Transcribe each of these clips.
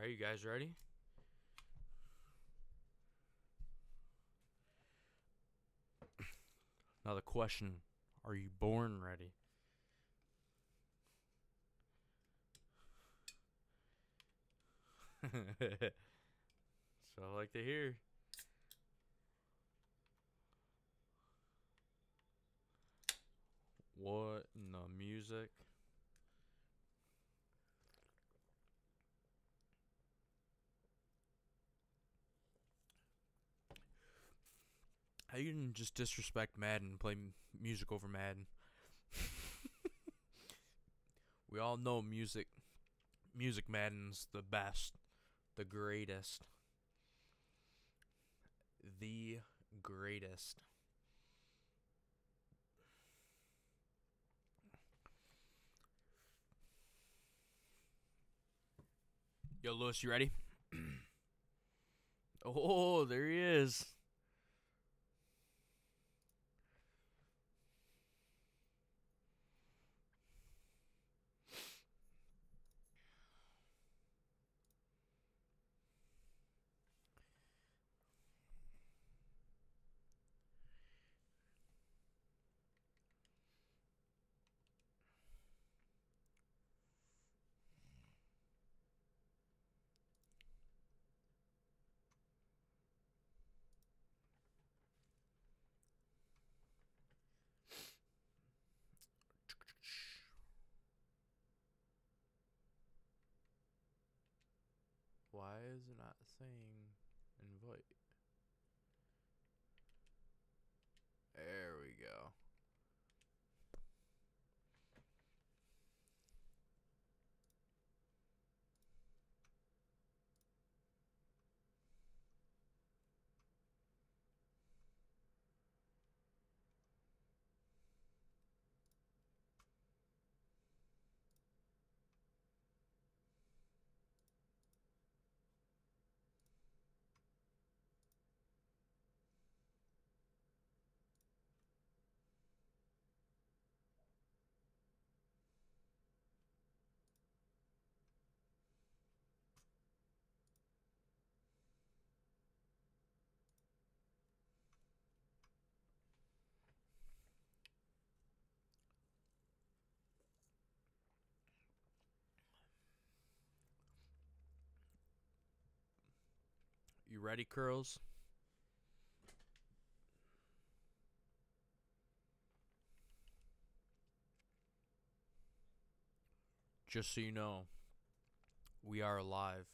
Are you guys ready? Now the question, are you born ready? So I like to hear. What in the music? How you can just disrespect Madden and play music over Madden? We all know music Madden's the best, the greatest, the greatest. Yo, Lewis, you ready? Oh, there he is. Why is it not saying invite? There we go. You ready, Curls? Just so you know, we are alive.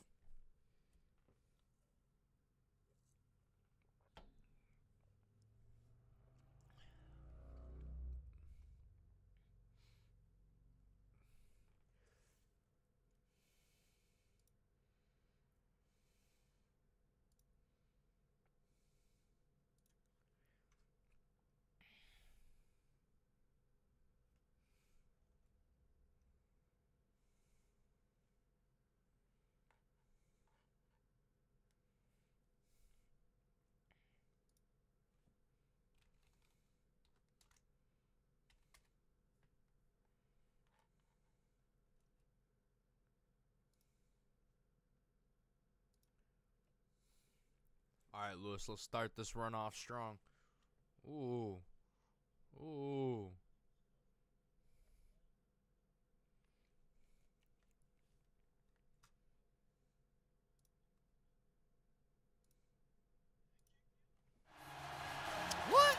Alright, Lewis, let's start this run off strong. Ooh. Ooh. What?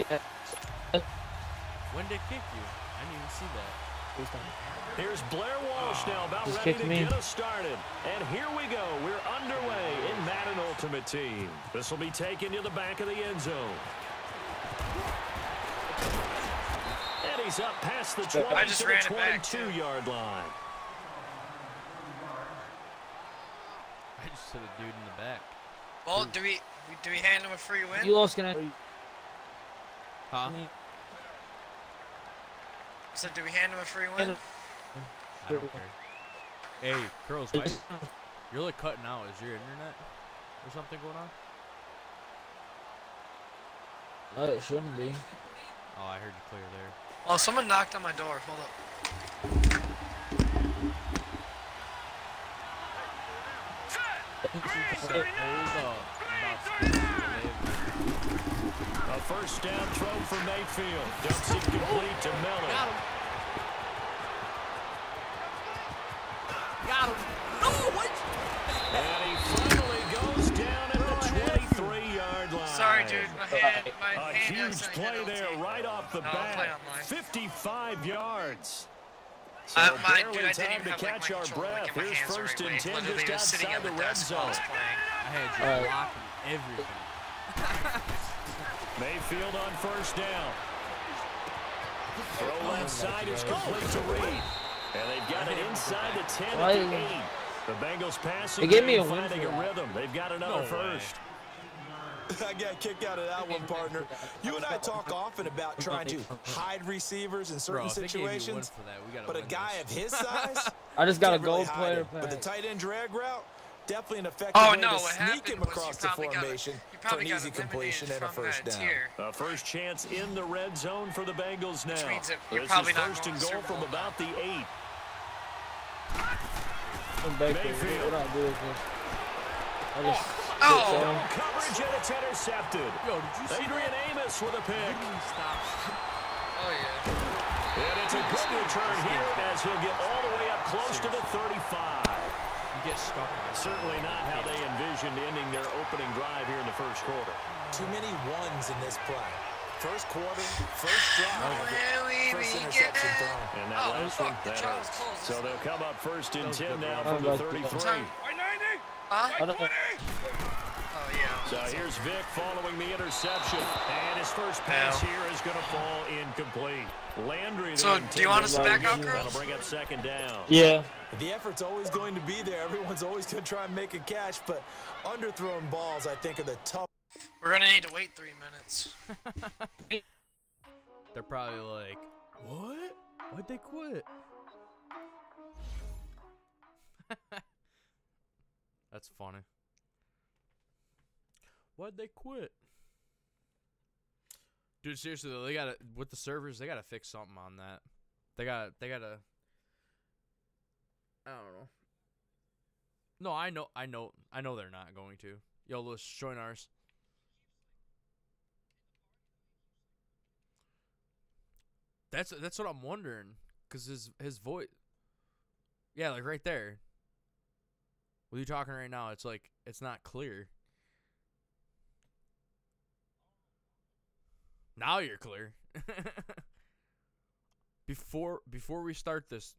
Yeah. When did it kick you? I didn't even see that. Here's Blair Walsh now about Just ready kicked to me. get us started. And here we go. We're underway in Madden Ultimate Team. This will be taken to the back of the end zone. And he's up past the 20 I just to ran the it back, too. 22-yard line. I just hit a dude in the back. Well, do we hand him a free win? You lost gonna. Huh? So do we hand him a free win? I don't care. Hey, Curls, you're like cutting out. Is your internet or something going on? No, it shouldn't be. Oh, I heard you clear there. Oh, someone knocked on my door. Hold up. A first down throw for Mayfield. Dumps it complete to Miller. Got him. Got him. No, what? And he finally goes down at the 23-yard line. Sorry, dude. My hand A huge accidentally play hit there LT. right off the No, I'll play bat. on mine. 55 yards. So Mine, barely dude, I didn't time even to have, like, catch my our controller, breath. like, in my Here's hands the first right and way. 10 Literally, just was sitting outside at the the red desk while I zone. was playing. I had you blocking everything. Mayfield on first down. Throw left side is complete to Reed. And they've got it inside the 10 at the 8. The Bengals passing It gave me a game, win finding for a that. rhythm. They've got another first. I got kicked out of that one, partner. You and I talk often about trying to hide receivers in certain Bro, if they gave you a win situations, for that, we gotta but a win guy this. of his size, I just got a can't really gold hide player him. But the pack. tight end drag route, definitely an effective Oh way no! to What sneak happened him was across you the probably formation got, you for probably an got easy completion and a from first that down. tier. A first chance in the red zone for the Bengals now. Which means that you're This probably is not first going and to goal Super from Bowl. about the 8. I'm back there. Mayfield. What I do is this. I just Oh! No coverage, and it's intercepted. Yo, did you see Adrian Amos with a pick. Stop. Oh yeah. And it's a good return here as he'll get all the way up close to the 35. You get stuck. Certainly not how they envisioned ending their opening drive here in the first quarter. Too many ones in this play. First quarter, first drive, first interception thrown. And that Oh, last fuck, one, the that trial was hurts. closed. So they'll come up first and 10 now How from the about 33. Huh? I don't know. Oh yeah. So here's Vic following the interception. And his first pass here is going to fall incomplete. Landry. So, do you want us to back out, That'll girls? bring up second down. Yeah. The effort's always going to be there. Everyone's always going to try and make a catch, but underthrown balls, I think, are the tough. We're gonna need to wait 3 minutes. They're probably like, what? Why'd they quit? That's funny. Why'd they quit? Dude, seriously though, they gotta, with the servers, they gotta fix something on that. They gotta, I don't know. No, I know they're not going to. Yo, let's join ours. That's what I'm wondering, cause his voice, yeah, like right there. With you talking right now, it's like it's not clear. Now you're clear. Before we start this,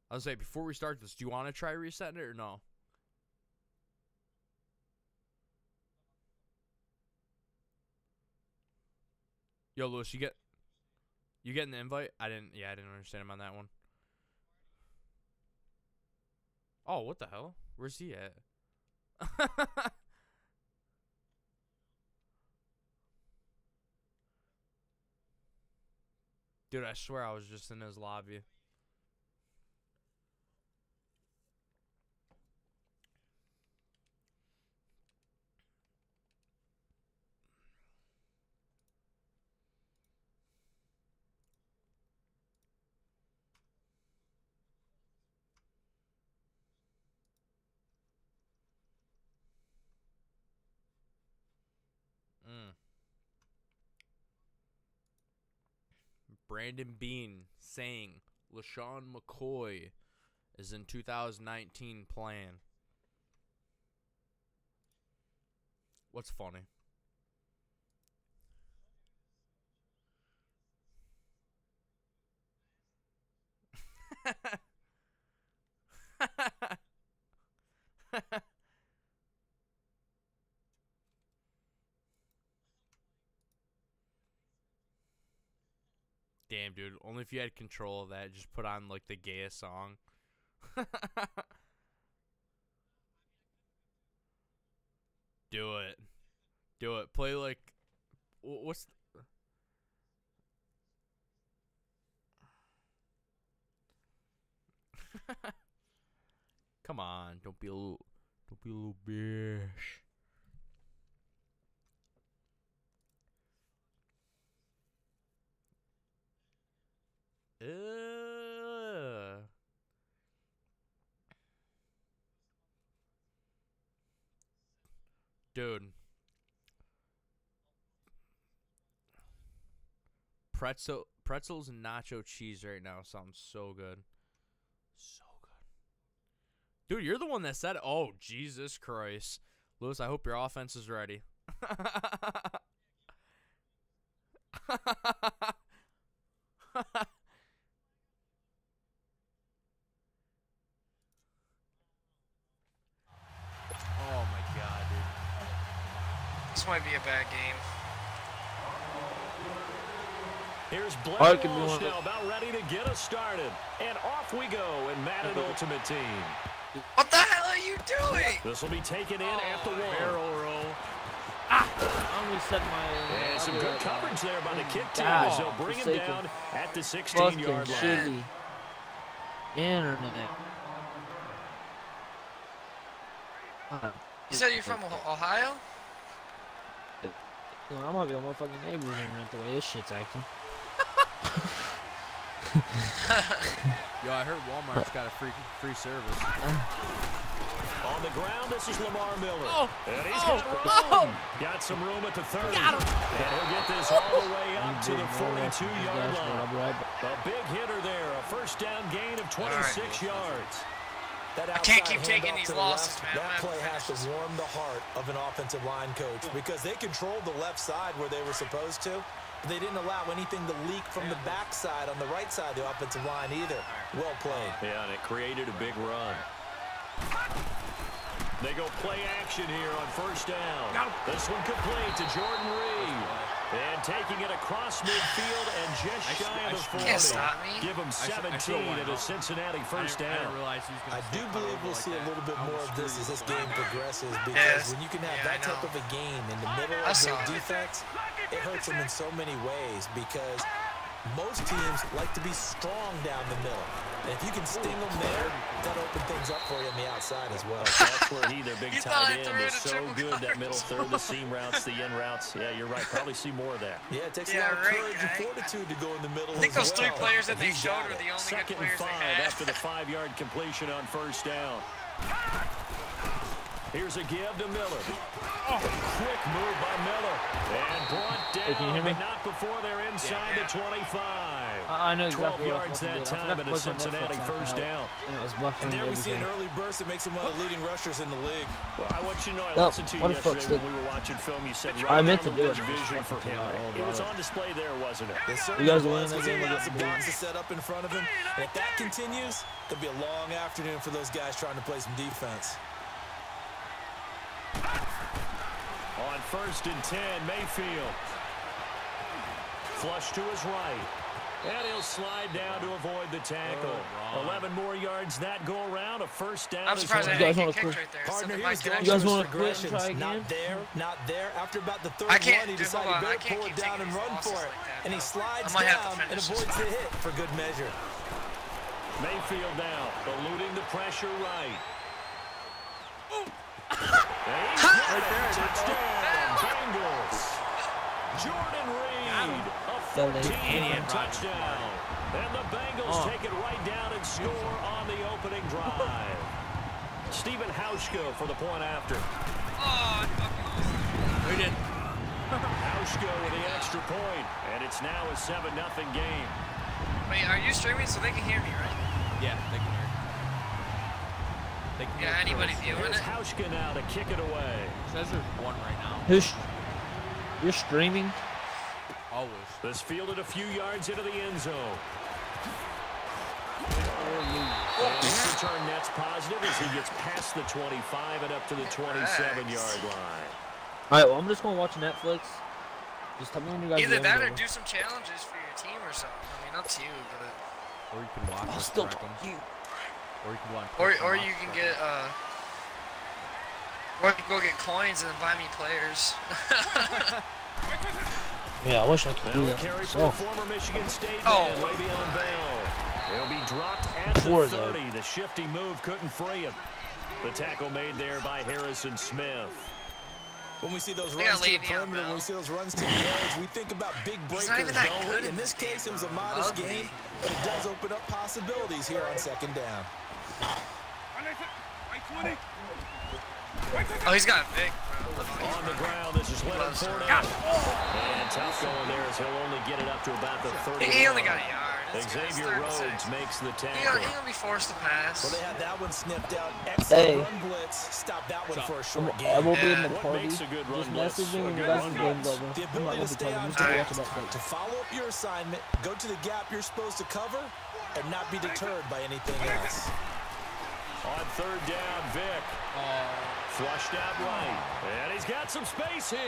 I'll say before we start this, do you want to try resetting it or no? Yo, Lewis, you getting the invite? I didn't understand him on that one. Oh, what the hell? Where's he at? Dude, I swear I was just in his lobby. Brandon Bean saying LaShawn McCoy is in 2019 plan. What's funny? Damn, dude. Only if you had control of that. Just put on, like, the gayest song. Do it. Do it. Play, like... What's... Come on. Don't be a little bitch. Dude. Pretzels and nacho cheese right now sounds so good. So good. Dude, you're the one that said it. Oh, Jesus Christ. Lewis, I hope your offense is ready. Oh my God, dude. This might be a bad game. Here's Blair Or it could be Walsh one of now about ready to get us started. And off we go in Madden Ultimate Team. What the hell are you doing? This will be taken in at the one. Barrel roll. I only set my. And some good coverage there by the kick team God, as they'll bring him forsaken. down at the Fucking 16-yard line. shitty internet. You said you're from Ohio? You know, I might be on my fucking neighbor's internet the way this shit's acting. Yo, I heard Walmart's got a free service. On the ground, this is Lamar Miller. Oh, And he's got room. Got some room at the 30. And he'll get this all the way up to the 42-yard line. A big hitter there. A first down gain of 26 yards. That I can't keep outside taking handoff these to the losses, left, man. That I'm play gonna has to finish this. warm the heart of an offensive line coach because they controlled the left side where they were supposed to. But they didn't allow anything to leak from the backside on the right side of the offensive line either. Well played. Yeah, and it created a big run. They go play action here on first down. This one complete to Jordan Reed. And taking it across midfield and just shy of the 40. Can't stop me. Give him 17 at a Cincinnati first I down. didn't realize he was I gonna do stick believe over we'll like see a that. little bit I more was of this as this screwed. game progresses because Yes. when you can have Yeah, that I type know. of a game in the middle I of saw their it. defense, it hurts them in so many ways because most teams like to be strong down the middle. And if you can sting them there, that'll open things up for you on the outside as well. That's where their big You thought I tight threw end it is a so triple good, that coverage. middle third, the seam routes, the in routes. Yeah, you're right. Probably see more of that. Yeah, it takes Yeah, a lot of right, courage and guy. fortitude to go in the middle I think as those three well. players that And they he's showed got were it. the only Second good and players they 5 had. after the 5-yard completion on first down. Here's a give to Miller. Quick move by Miller. And brought down, can you hear me? but not before they're inside the 25. I know 12 exactly what yards I'm that supposed to do. I time forgot and to a put it on Cincinnati Netflix first after down. and it was buffering And there we see an everything. early burst that makes him one of the leading rushers in the league. Well, I want you to know, I No, listened to you what the fuck's yesterday the- when we were watching film. You said I right meant down to do the it. vision for him. It was on display there, wasn't it? Yes, sir. You guys He winning was, that because he game? had some boxes set up in front of him. And if that continues, there'll be a long afternoon for those guys trying to play some defense. On first and 10, Mayfield. Flush to his right. And he'll slide down to avoid the tackle. 11 more yards that go around. A first down. I'm is surprised I on. You guys didn't wanna get kicked quit? right there. Partner, Something he might was get going You guys through wanna his quit and progressions. try again? Not there, not there. After about the third I can't, one, he dude, decided hold he on. I better can't pull keep it down taking and these run losses for it. like that, And he though. slides I might have to down and finish this avoids the one. hit for good measure. Mayfield now, eluding the pressure right. Touchdown, Bengals. Jordan Reed, a 14-yard touchdown. And the Bengals take it right down and score on the opening drive. Stephen Hauschko for the point after. We did. Hauschko with the extra point, and it's now a 7-0 game. Wait, are you streaming so they can hear me, right? Yeah, they can hear. They can Yeah, hear anybody Chris. viewing Here's it? Hauschka now to kick it away. Says there's one right now. You're streaming? Always. This fielded a few yards into the end zone. His return net's positive as he gets past the 25 and up to the 27-yard line. All right, well, I'm just gonna watch Netflix. Just tell me when you guys. Either are that or over. do some challenges for your team or something. I mean, up to you, but Or you can watch I'll us still correct talk them. to you. Or you can watch. or you can get or you can go get coins and buy me players. Yeah, I wish I could do Now that. carry for So, former Michigan State Oh. man, Le'Veon Bell. He'll be dropped at the Poor 30. The shifty move couldn't free him. The tackle made there by Harrison Smith. When we see those They runs got to the Le'Veon perimeter, when Bell. we see those runs to the edge, we think about big He's breakers, not even that don't good we? in In this this case, it game, was a bro. modest Ugly. game, but it does open up possibilities here on second down. Oh, he's got Vic, bro. On the ground, this is Leonard Fournette. And tough going there as he'll only get it up to about the 30. He only got a yard. Xavier Rhodes makes the tackle. He's gonna be forced to pass. Well, they had that one snipped out. Excellent run blitz. Stop that one for a short game. I will be in the What party. makes a good run Just blitz? message me A when you good guys run the game's blitz. over. The I'm not ability going to to stay tell you. on Just watch task, about that. to follow up your assignment, go to the gap you're supposed to cover, and not be deterred by anything else. On third down, Vic. Flushed out right. And he's got some space here.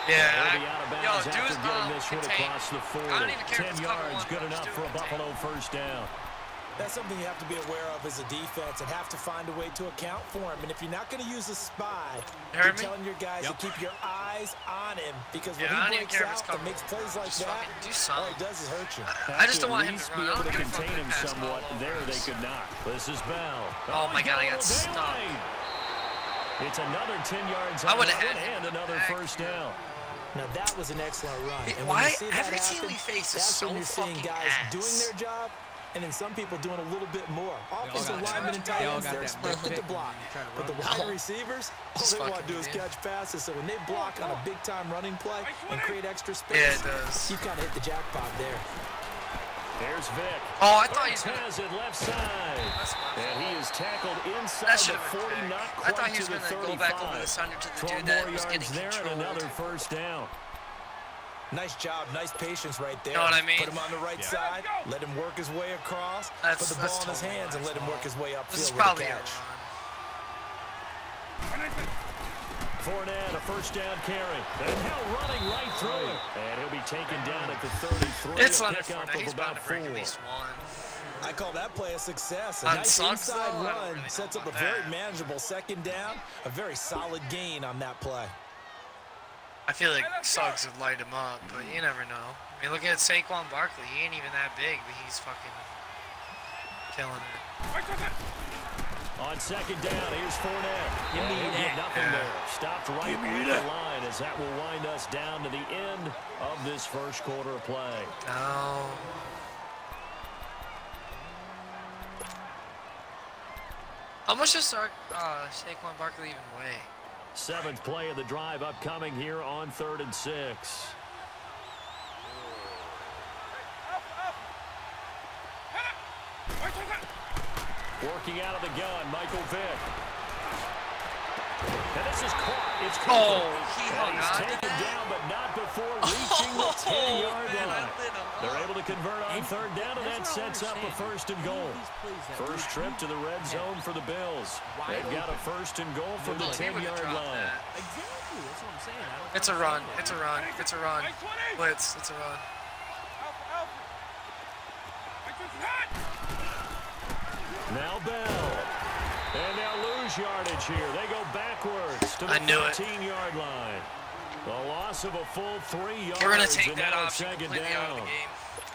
Yeah. He'll be out of bounds Yo, after getting this hit contain. across the 40. I don't even care if 10 it's cover yards, one, good just enough do for a contain. Buffalo first down. That's something you have to be aware of as a defense and have to find a way to account for him. And if you're not going to use a spy, you're telling your guys to keep your eyes on him, because when I don't he even breaks care if it's out and cover. makes plays like Just that, fucking do all something. he does is hurt you. I just don't want him At least to be run. I able don't to give a fuck contain if him they pass somewhat. all There over they us. could not. This is Bell. Oh my God, I got Bailey. stuck. It's another 10 yards I out would've had him and in the another back. first down. Now, that was an excellent run. Hey, And why when you see that every team happen, we face is that's so when you're seeing fucking guys ass. doing their job, and then some people doing a little bit more. Offensive got linemen and tight they all ends, got they're that expected to big block. kick and But the you're trying to wide receivers, all Just they want to fucking do is man. catch passes. So when they block on a big-time running play and create extra space, Yeah, it does. you kind of hit the jackpot there. There's Vic. Oh, I thought he was has it left side. That's my And he is tackled inside That the should have 40, been not picked. quite I thought he to was the going to 35. go back over the center to the 12 dude that more was getting yards there and controlled. another first down. Nice job, nice patience right there. Know what I mean? Put him on the right side, let him work his way across, That's- put the that's ball in his totally hands, and let him work his way This is upfield with a probably a run. catch. Fournette, a first down carry. And now running right through it. And he'll be taken down at the 33. It's a Leonard pickup Fournette. of He's about bound to break 4. at least one. I call that play a success. A On nice Suggs, inside though, I don't run really know sets up a about very that. manageable second down, a very solid gain on that play. I feel like Suggs would light him up, but you never know. I mean, look at Saquon Barkley. He ain't even that big, but he's fucking killing it. On second down, here's Fournette. Give me And he'll get that. nothing there. Stopped right at the line as that will wind us down to the end of this first quarter of play. No. How much does Saquon Barkley even weigh? 7th play of the drive upcoming here on 3rd and 6. Working out of the gun, Michael Vick. And this is caught. It's caught. He And hung he's on to taken that? down, but not before reaching the 10-yard man, I line. lit him They're up. able to convert on 3rd down, and that sets up a 1st and goal. First trip to the red zone for the Bills. They've got a 1st and goal from the He would've 10-yard dropped line. that. Exactly, that's what I'm saying. It's a run. It's a run. It's a run. Blitz. It's a run. Now Bell. And they'll lose yardage here. They go backwards to the I knew it. 15-yard line. The loss of a full 3 yards. We're going to take and that now it's option second completely out of the down. game.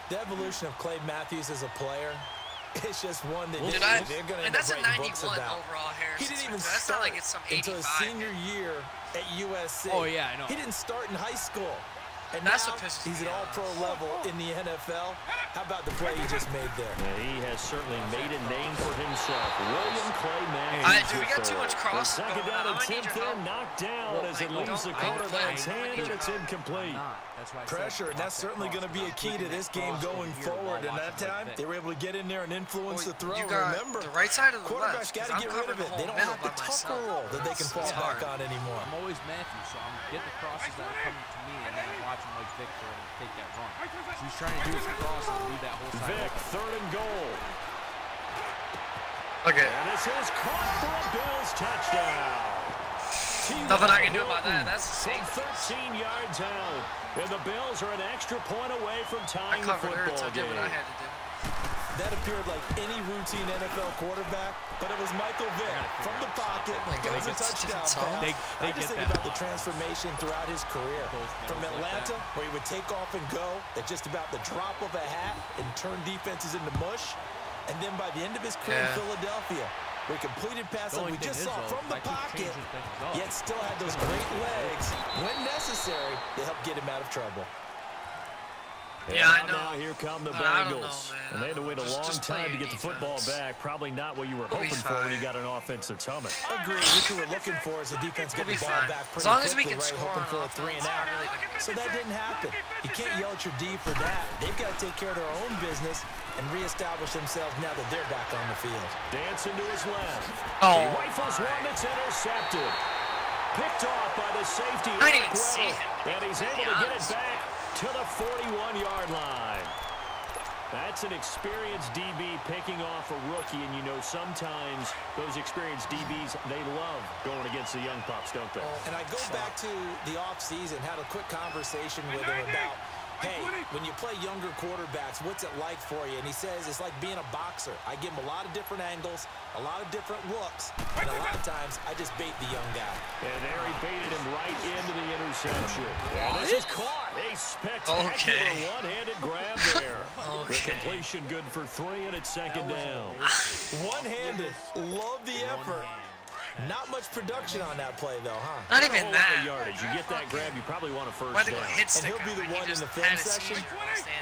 The evolution of Clay Matthews as a player, it's just one that Dude, they're going to and end that's up a writing books 91 about. overall He Harrison didn't even Smith. That's start not like it's some until 85. his senior year at USC. Oh, yeah, I know. He didn't start in high school. And That's now what pisses he's me at off. all-pro level in the NFL. How about the play he just made there? Yeah, he has certainly made a name for himself. William Clay Matthews. Dude, we got too much cross Second going down on. and I need 10th your there, help. knocked down as it I leaves the don't quarterback's play. hand, and it's I'm incomplete. That's why I said Pressure, and that's cross certainly going to be a key to this game going forward. And that time, they were able to get in there and influence the throw. You got Remember, the right side of the quarterbacks left. got to get rid of it. They don't have the tucker roll that they can fall back on anymore. I'm always Matthew, so I'm getting the crosses that are coming to me, and then I'm watching like Victor and take that run. So he's trying to do his cross and leave that whole side. Vic, 3rd and goal. Okay. And this is caught for a Bills touchdown. Nothing I can do about that. That's a From safe. 13 yards out. And the Bills are an extra point away from I tying the covered her, so football I did what I game. had to do. That appeared like any routine NFL quarterback, but it was Michael Vick from the pocket. It was a touchdown pass. They I just get think that about the transformation throughout his career. From Atlanta, where he would take off and go at just about the drop of a hat and turn defenses into mush. And then by the end of his career in Philadelphia, where he completed passes we just saw from the pocket, yet still had those great legs when necessary to help get him out of trouble. Yeah, I know. Now here come the But I don't Bengals. know, man. And they had to wait a long Just play time to your get the football defense. back. Probably not what you were We'll be hoping for when you fine. got an offense that's humming. Agreed. What you were looking for is the defense We'll getting be the ball fine. back As pretty long as we quickly, can right? score Hoping on for a offense, 3 and I'm out. really gonna So that didn't happen. You can't yell at your D for that. They've got to take care of their own business and reestablish themselves now that they're back on the field. Dancing to his left. Oh, He rifles one that's intercepted. Picked off by the safety. I didn't Eric even see Weddle. him. And he's able to get it back to the 41-yard line. That's an experienced DB picking off a rookie, and you know sometimes those experienced DBs, they love going against the young pups, don't they? And I go back to the offseason, had a quick conversation with him about, hey, when you play younger quarterbacks, what's it like for you? And he says it's like being a boxer. I give him a lot of different angles, a lot of different looks, and a lot of times I just bait the young guy. And there he baited him right into the interception. And this is caught. A spectacular one-handed grab there. The completion good for 3, and it's second down. One-handed. Love the effort. Not much production on that play, though, huh? not even Whole lot of that. yardage. You get that grab, you probably want a first Why they down. go hit And stick he'll be the him? He one in just the film had his section feet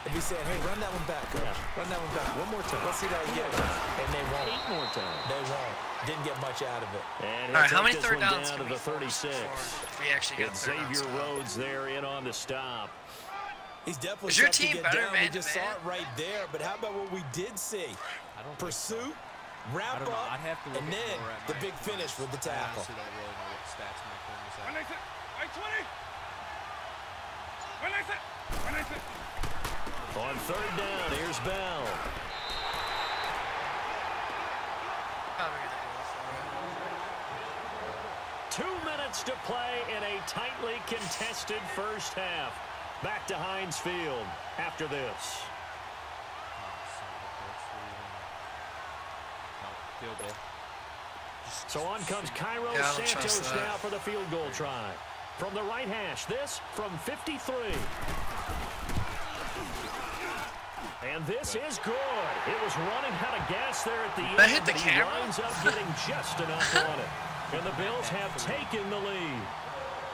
and be saying, hey, run that one back, coach. Run that one back. One more time. Let's see that again. And they won't. 8 more times. They won't. Didn't get much out of it. And All right, he'll how many take third this one downs down can to we the force 36. before we actually get It's third downs? Xavier Rhodes there in on the stop. He's definitely Is your tough team to get better down. We man to just saw man? it right there. But how about what we did see? I don't think Pursuit, I wrap don't know. up, I'd have to look and at then more at the my big finish with the I tackle. honestly don't really know what stats my phone is at. On third down, here's Bell. Probably gonna go for 2 minutes to play in a tightly contested first half. Back to Heinz Field after this. Field goal. So on comes Cairo Yeah, I don't trust Santos that. now for the field goal try. From the right hash, this from 53. And this is good. It was running out of gas there at the end. That hit the but he camera? winds up getting just enough on it. And the Bills have taken the lead.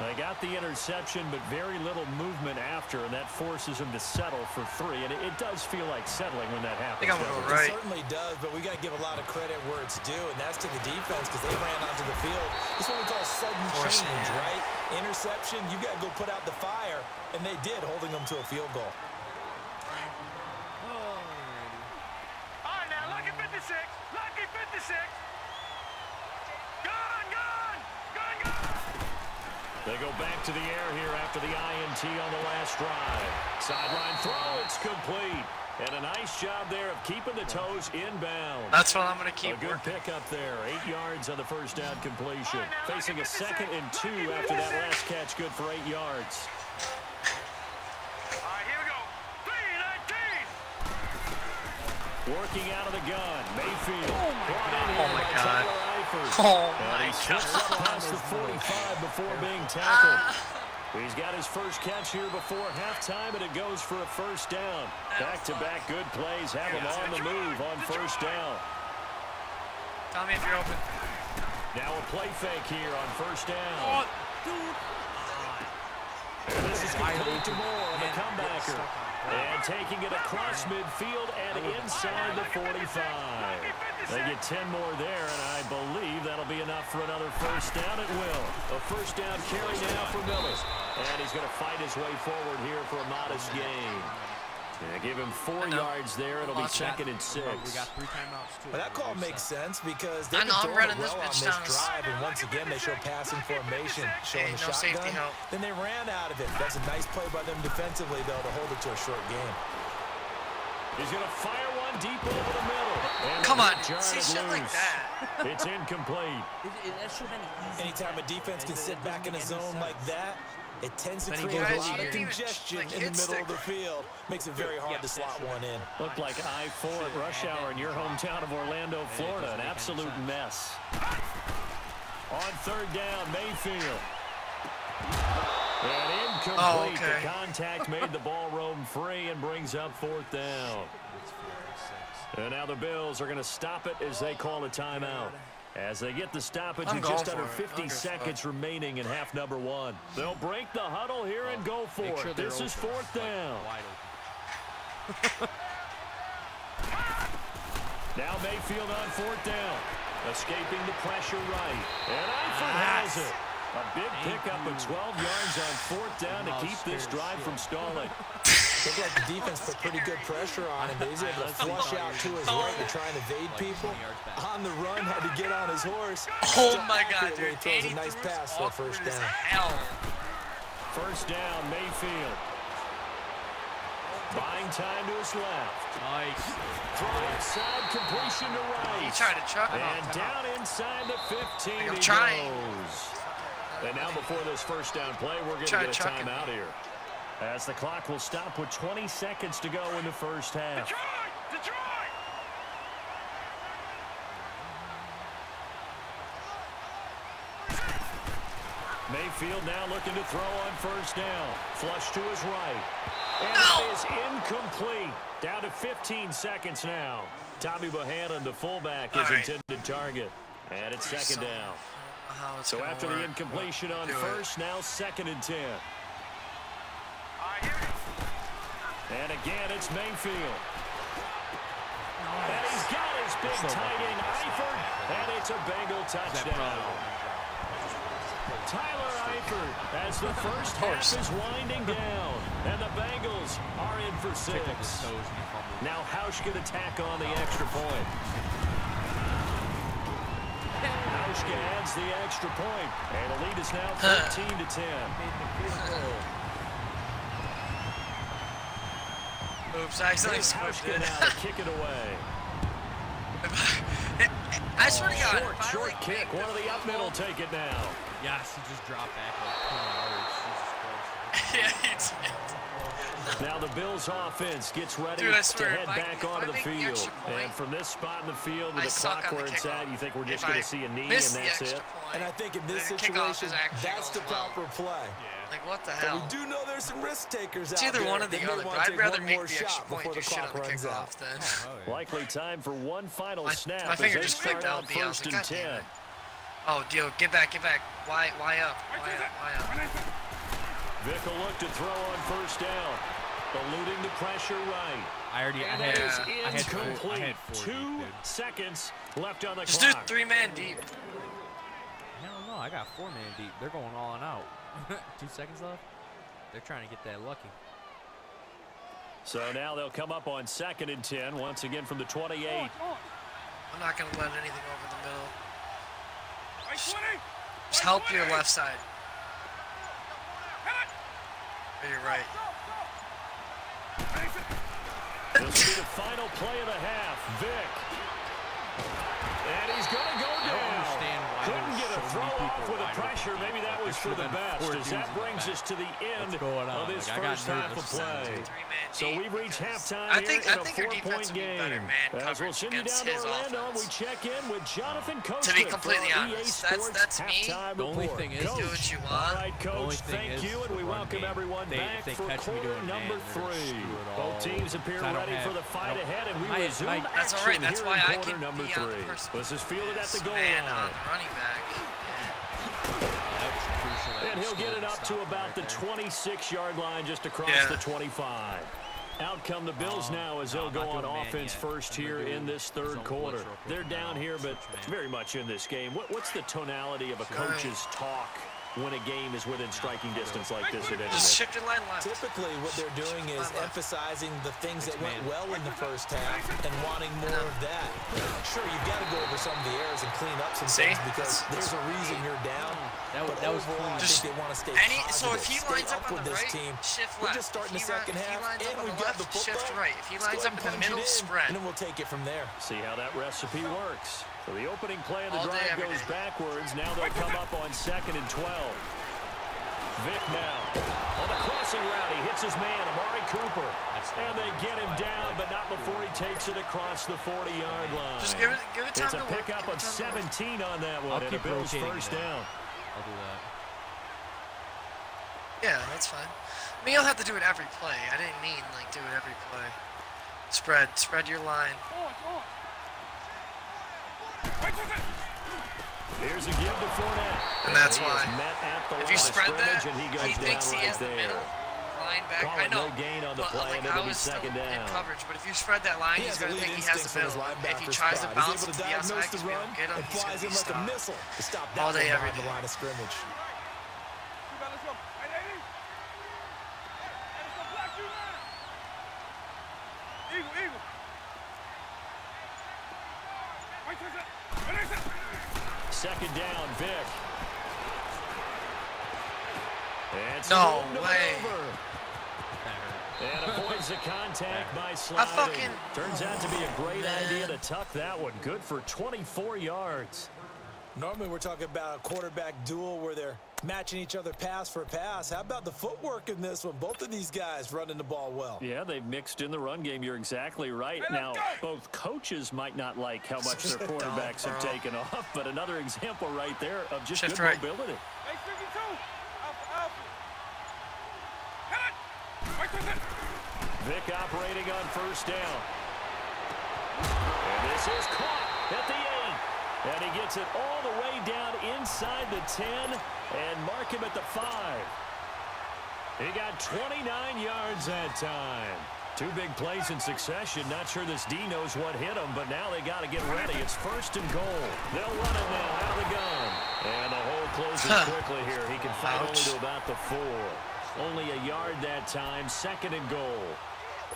They got the interception, but very little movement after, and that forces them to settle for 3. And it does feel like settling when that happens. think I'm gonna doesn't go it? right. It certainly does, but we got to give a lot of credit where it's due, and that's to the defense because they ran onto the field. This is what we call sudden Force change, it. right? Interception, you got to go put out the fire, and they did, holding them to a field goal. All right, now, lucky 56. Lucky 56. Gone, gone. Gone, gone. They go back to the air here after the INT on the last drive. Sideline throw, it's complete. And a nice job there of keeping the toes inbound. That's what I'm going to A keep good working. pickup there. 8 yards on the first down completion. Facing a 2nd and 2 after that last catch, good for 8 yards. All right, here we go. 3-19. Working out of the gun, Mayfield. Oh my God. Oh Oh my He switched God. up past the 45 before being tackled. He's got his first catch here before halftime, and it goes for a first down. Back-to-back good plays have him on the move on first down. Tell me if you're open. Now a play fake here on first down. Oh, dude. And this is complete to Moore on the comebacker. And taking it across midfield and inside the 45. They get 10 more there, and I believe that'll be enough for another first down. It will. A first down carry now for Miller. And he's going to fight his way forward here for a modest gain. Yeah, give him 4 yards there. It'll be 2nd and 6. We got 3 timeouts, too. Well, that call makes sense because I they've know, been I'm throwing running it this well on bitch this down. drive, and once again they show passing formation, showing Hey, the no safety shotgun. help. Then they ran out of it. That's a nice play by them defensively, though, to hold it to a short game. He's going to fire one deep over the middle. And Come on, jarred see it shit like loose. that. It's incomplete. That should have been easy. Anytime a defense can sit back in a zone like that, it tends to Then he create a goes, lot you of didn't even, congestion like, in the hit middle stick. of the field. Makes it very hard to slot one in. Looked like I-4 at rush hour in your hometown of Orlando, Florida. An absolute mess. On third down, Mayfield. And incomplete. Oh, okay. The contact made the ball roam free and brings up 4th down. And now the Bills are going to stop it as they call a timeout. As they get the stoppage I'm with just going under for it. 50 I'm seconds remaining in half number 1. They'll break the huddle here and go for Make sure it. they're This is open. 4th down. Wide open. Now Mayfield on 4th down. Escaping the pressure right. And Eifert has it. A big pickup of 12 yards on 4th down to keep this drive from stalling. Looked like the defense put pretty good pressure on him, but he's able to flush out to his right to try and evade people. On the run, had to get on his horse. Oh my God, dude. He throws a nice pass for a first down. Hell. First down, Mayfield. Buying time to his left. Nice. Throw inside, completion to right. He tried to chuck it. And down inside the 15 I'm he trying. goes. And now before this first down play, we're going to get a timeout here. As the clock will stop with 20 seconds to go in the first half. Detroit! Mayfield now looking to throw on first down. Flush to his right. And it is incomplete. Down to 15 seconds now. Tommy Bohannon, the fullback, is intended target. And it's second down. So after the incompletion on first, now 2nd and 10. And again, it's Mayfield. And he's got his big tight end, Eifert, and it's a Bengal touchdown. Tyler Eifert, as the first half is winding down, and the Bengals are in for 6. Now Hauschka to tack on the extra point. Hauschka adds the extra point, and the lead is now 13-10. Oops, I accidentally squished it. Now to kick it away. I swear to God. Short kick. One of the up middle take it now. Yes, he just dropped back like 20 yards. Jesus Christ. Yeah, he did. Now the Bills offense gets ready Dude, I to swear, head back onto the field. And from this spot in the field with the clock where it's at, you think we're just going to see a knee and that's it? And I think in this situation, that's the proper play. Like, what the hell? But we do know there's some risk takers out there. It's either one or the other, but I'd rather make the extra point and do shit on the kickoff than... Likely time for one final snap. My finger just clicked out the first and 10. Oh, Dio, get back. Why up? Why up? Vic will look to throw on first down. Eluding the pressure right. I had 40, 2 seconds left on the just clock. Just do 3-man deep. Hell no, I got 4-man deep. They're going all and out. 2 seconds left. They're trying to get that lucky. So now they'll come up on 2nd and 10 once again from the 28. I'm not going to let anything over the middle. Just help your left side. Or your right. This will be the final play of the half. Vic. And he's going to go down. Couldn't get a throw off with the pressure. Maybe that was for the best. As that brings us to the end of this first half of play. So we've reached halftime here in a 4-point game. As we'll send you down to Orlando, we check in with Jonathan Coach. To be completely honest, that's me. The only thing is, do what you want. All right, Coach, thank you, and we welcome everyone back for quarter number 3. Both teams appear ready for the fight ahead, and we resume that's all right. action That's here why in I quarter can number be 3. on the first This is fielded at the goal man line. on the running back. And he'll get it up to about the 26-yard line just across the 25. Out come the Bills now as they'll go on offense first here in this 3rd quarter. They're down here, but very much in this game. What's the tonality of a coach's talk when a game is within striking distance like this at any Just shift your line left. Typically, what they're doing is emphasizing the things that went well in the first half and wanting more of that. Sure, you've got to go over some of the errors and clean up some things because there's a reason you're down. That was overall, I think they want to stay positive. So if he lines up on the right, team. shift We're left. just starting the second half, and we've got the football. Shift right. If he lines up in the middle, spread. And then we'll take it from there. See how that recipe works. So the opening play of the drive goes backwards. Now they'll come up on 2nd and 12. Vic now on the crossing route. He hits his man, Amari Cooper. And they get him down, but not before he takes it across the 40-yard line. Just give it time to work. It's a pickup of 17 on that one. And a Bills first down. I'll do that. Yeah, that's fine. I mean, you'll have to do it every play. I didn't mean, like, do it every play. Spread your line. Here's a give to Fournette. And that's why. Met at the if you spread that, and he thinks he is the middle line back. I know, but like I was still in coverage. But if you spread that line, he's going to think he has the middle. If he tries to bounce it to the outside because we don't get him, he's going to be stopped. All day, every day. Line of scrimmage. Second down, Vic. And no way. And avoids the contact by sliding. Turns out to be a great idea to tuck that one. Good for 24 yards. Normally we're talking about a quarterback duel where they're matching each other pass for pass. How about the footwork in this one? Both of these guys running the ball well. Yeah, they've mixed in the run game. You're exactly right. Now, both coaches might not like how much their quarterbacks have taken off, but another example right there of just good mobility. Vic operating on first down. And this is caught at the 8. And he gets it all the way down inside the 10 and mark him at the 5. He got 29 yards that time. 2 big plays in succession. Not sure this D knows what hit him, but now they got to get ready. It's first and goal. They'll run it now out of the gun. And the hole closes quickly here. He can fight only to about the 4. Only a yard that time. Second and goal.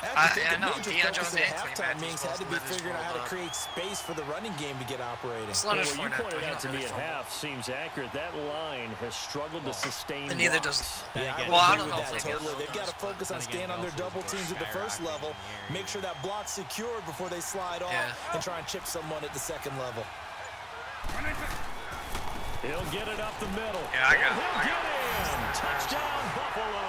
I know. Deion Jones and halftime means had to be figuring out how to create space for the running game to get operating. Well, what you pointed out to me at half seems accurate. That line has struggled to sustain. And neither does. Yeah, I don't know if they've got to focus on staying on their double teams at the first level. Make sure that block's secured before they slide off and try and chip someone at the second level. He'll get it up the middle. Yeah, I got it. Touchdown, Buffalo.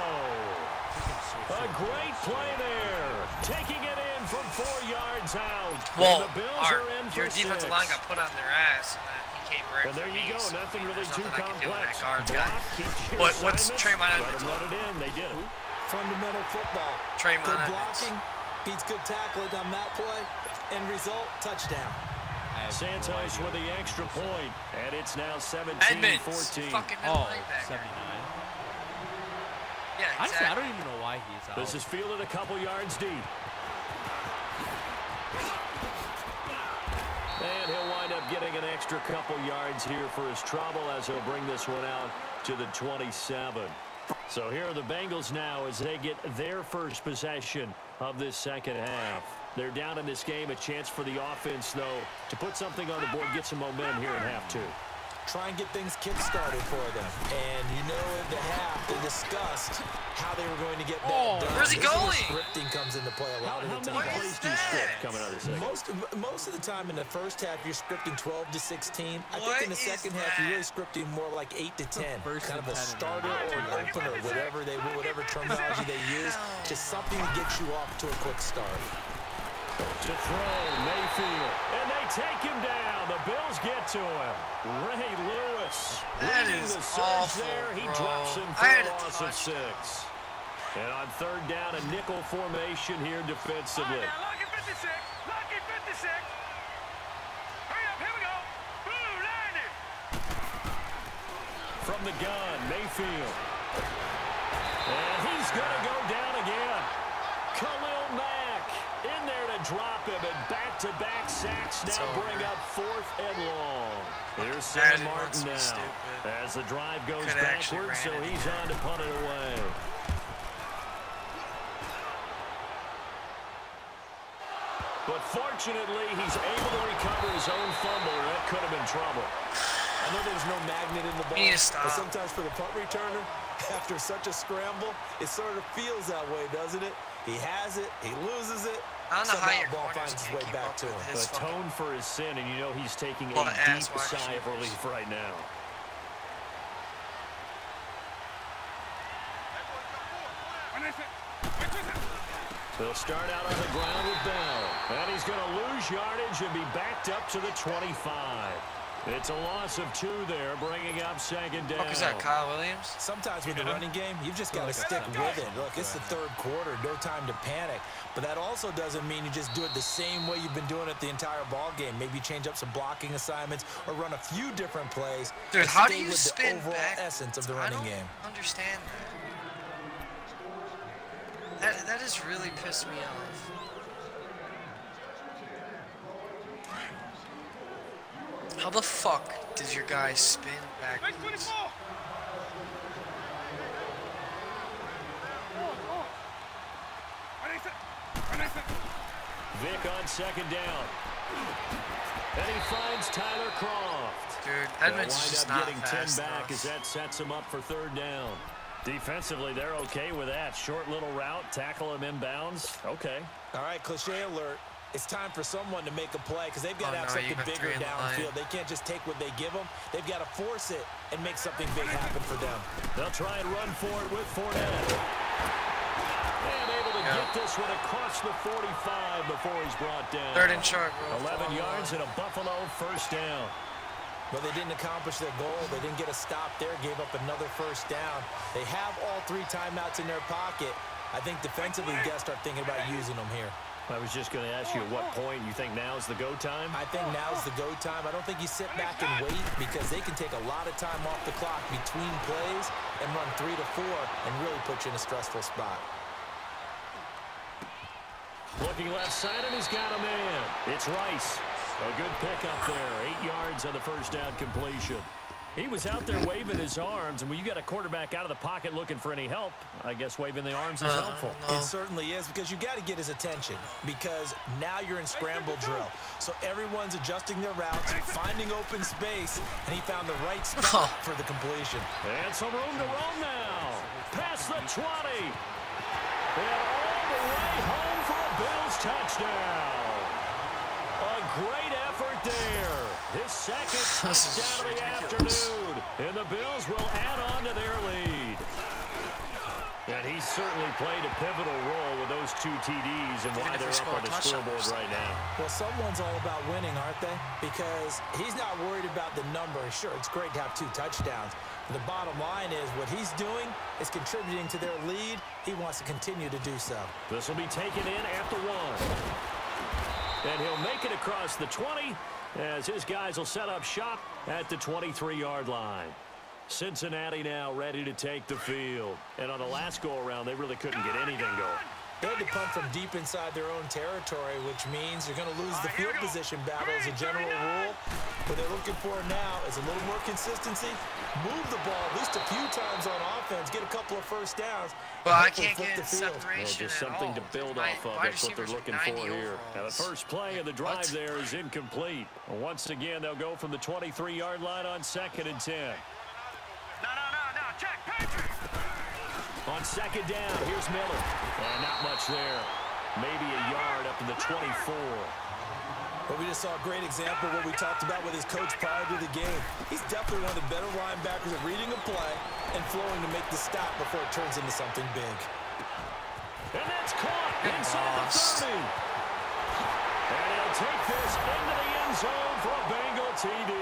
A great play there. Taking it in from 4 yards out. Well, the Bills are in for your defensive line got put on their ass, and then he came right. And there you go. Nothing really too complex. But what's Tremont Edmonds? Let it in. They did it. Fundamental football. Tremont good blocking beats good tackling on that play. End result, touchdown. Santos with the extra point, and it's now 17-14. Fucking 79. Yeah, exactly. Honestly, I don't even know why he's out. This is fielded a couple yards deep. And he'll wind up getting an extra couple yards here for his trouble as he'll bring this one out to the 27. So here are the Bengals now as they get their first possession of this second half. They're down in this game. A chance for the offense, though, to put something on the board, get some momentum here in half 2. Try and get things kick-started for them. And you know at the half, they discussed how they were going to get that done. Where's he going? Scripting comes into play a lot of the time. How many plays do you script coming out of the second? Most of the time in the first half, you're scripting 12 to 16. I think in the second half, you're really scripting more like 8 to 10. Kind of a starter or an opener, whatever terminology they use. Just something to get you off to a quick start. To throw, Mayfield, and they take him down. The Bills get to him. Ray Lewis leading the surge there. He drops him for a loss of 6. And on third down, a nickel formation here defensively. Lucky 56. Lucky 56. Hurry up, here we go. Blue, landed. From the gun, Mayfield. And he's going to go down again. Khalil Mack in there to drop him, and back-to-back sacks now bring up 4th and long. Here's Sam Martin now as the drive goes backwards, so he's on to punt it away. But fortunately, he's able to recover his own fumble, or that could have been trouble. I know there's no magnet in the ball, but sometimes for the punt returner, after such a scramble, it sort of feels that way, doesn't it? He has it, he loses it. I don't know how your ball finds its way back to him. Atone for his sin, and you know he's taking a deep sigh of relief right now. They'll start out on the ground with Bell, and he's going to lose yardage and be backed up to the 25. It's a loss of 2 there, bringing up second down. What is that, Kyle Williams? Sometimes with the running game, you've just got to stick with it. Look, it's the third quarter, no time to panic. But that also doesn't mean you just do it the same way you've been doing it the entire ball game. Maybe change up some blocking assignments or run a few different plays. Dude, how do you spin the overall back? essence of the running game? I don't understand That has really pissed me off. How the fuck did your guy spin backwards? Vic on second down. And he finds Tyler Croft. Dude, Edmonds is just not getting fast 10 back enough. as that sets him up for third down. Defensively, they're okay with that. Short little route, tackle him inbounds. Okay. All right, cliche alert. It's time for someone to make a play because they've got to have something bigger downfield. They can't just take what they give them. They've got to force it and make something big happen for them. They'll try and run for it with Fournette. And able to get this one across the 45 before he's brought down. Third and short, bro. 11 yards and a Buffalo first down. But they didn't accomplish their goal. They didn't get a stop there, gave up another first down. They have all 3 timeouts in their pocket. I think defensively, you got to start thinking about using them here. I was just going to ask you at what point you think now's the go time? I think now's the go time. I don't think you sit back and wait because they can take a lot of time off the clock between plays and run 3 to 4 and really put you in a stressful spot. Looking left side, and he's got a man. It's Rice. A good pickup there. 8 yards on the first down completion. He was out there waving his arms, and when you got a quarterback out of the pocket looking for any help, I guess waving the arms is helpful. It certainly is because you got to get his attention because now you're in scramble drill. So everyone's adjusting their routes, finding open space, and he found the right spot for the completion. And some room to roam now. Past the 20. And all the way home for a Bills touchdown. A great effort there. His second touchdown of the afternoon. And the Bills will add on to their lead. And he certainly played a pivotal role with those 2 TDs and why they're up on the scoreboard right now. Well, someone's all about winning, aren't they? Because he's not worried about the number. Sure, it's great to have 2 touchdowns. But the bottom line is what he's doing is contributing to their lead. He wants to continue to do so. This will be taken in at the 1. And he'll make it across the 20 as his guys will set up shop at the 23-yard line. Cincinnati now ready to take the field. And on the last go-around, they really couldn't get anything going. They had to punt from deep inside their own territory, which means you're going to lose the field position battle as a general rule. What they're looking for now is a little more consistency, move the ball at least a few times on offense, get a couple of first downs. Well, I can't get separation just something to build off of. That's what they're looking for here. Now, the first play of the drive there is incomplete. Once again, they'll go from the 23-yard line on 2nd and 10. No, check, Patrick. On second down, here's Miller. And not much there. Maybe a yard up to the 24. But we just saw a great example of what we talked about with his coach prior to the game. He's definitely one of the better linebackers at reading a play and flowing to make the stop before it turns into something big. And that's caught inside the 30. And he'll take this into the end zone for a Bengal TD.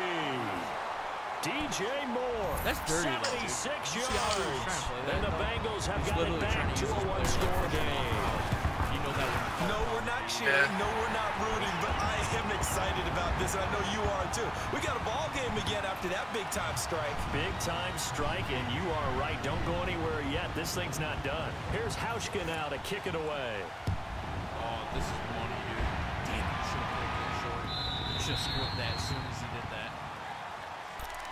DJ Moore, that's dirty. 76 yards. And the Bengals have got it back to a 1-score game. You know that one. No, we're not cheering. No, we're not rooting. But I am excited about this, and I know you are too. We got a ball game again after that big-time strike. Big-time strike, and you are right. Don't go anywhere yet. This thing's not done. Here's Hauschka now to kick it away. Oh, this is money, dude. Damn, you should have played that short. You should have scored that as soon as he did that.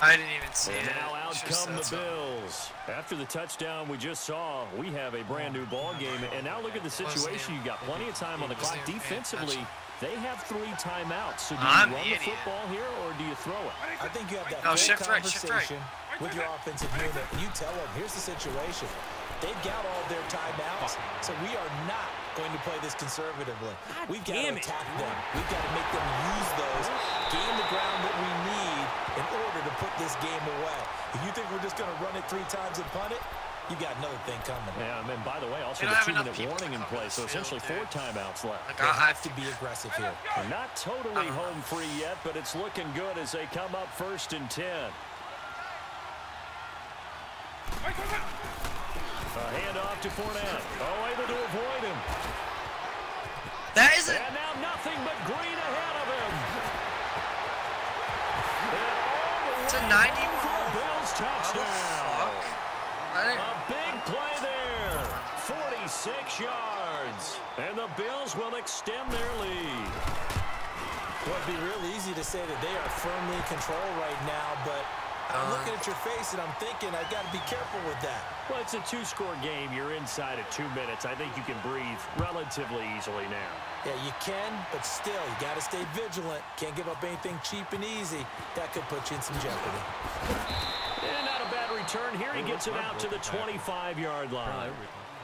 I didn't even see and it. Now out come the Bills. After the touchdown we just saw, we have a brand new ball game. And now look at the situation. You got plenty of time on the clock. Defensively, they have 3 timeouts. So do you run the football here or do you throw it? I think you have that full conversation with your offensive unit, and you tell them, here's the situation. They've got all their timeouts, so we are not going to play this conservatively. We've got to attack them. We've got to make them use those, gain the ground that we need in order to put this game away. If you think we're just going to run it 3 times and punt it, you got another thing coming. Yeah, and by the way, also the 2-minute warning in play, so essentially 4 timeouts left. They have to be aggressive here. They're not totally home free yet, but it's looking good as they come up 1st and 10. A handoff to Fournette. Oh, able to avoid him. That is it. And now nothing but green ahead of him. It's a 90 Bills touchdown. A big play there. 46 6 yards. And the Bills will extend their lead. Well, it'd be real easy to say that they are firmly in control right now, but I'm looking at your face and I'm thinking I've got to be careful with that. Well, it's a 2-score game. You're inside of 2 minutes. I think you can breathe relatively easily now. Yeah, you can, but still, you got to stay vigilant. Can't give up anything cheap and easy. That could put you in some jeopardy. And not a bad return here. He gets it out to the 25-yard line.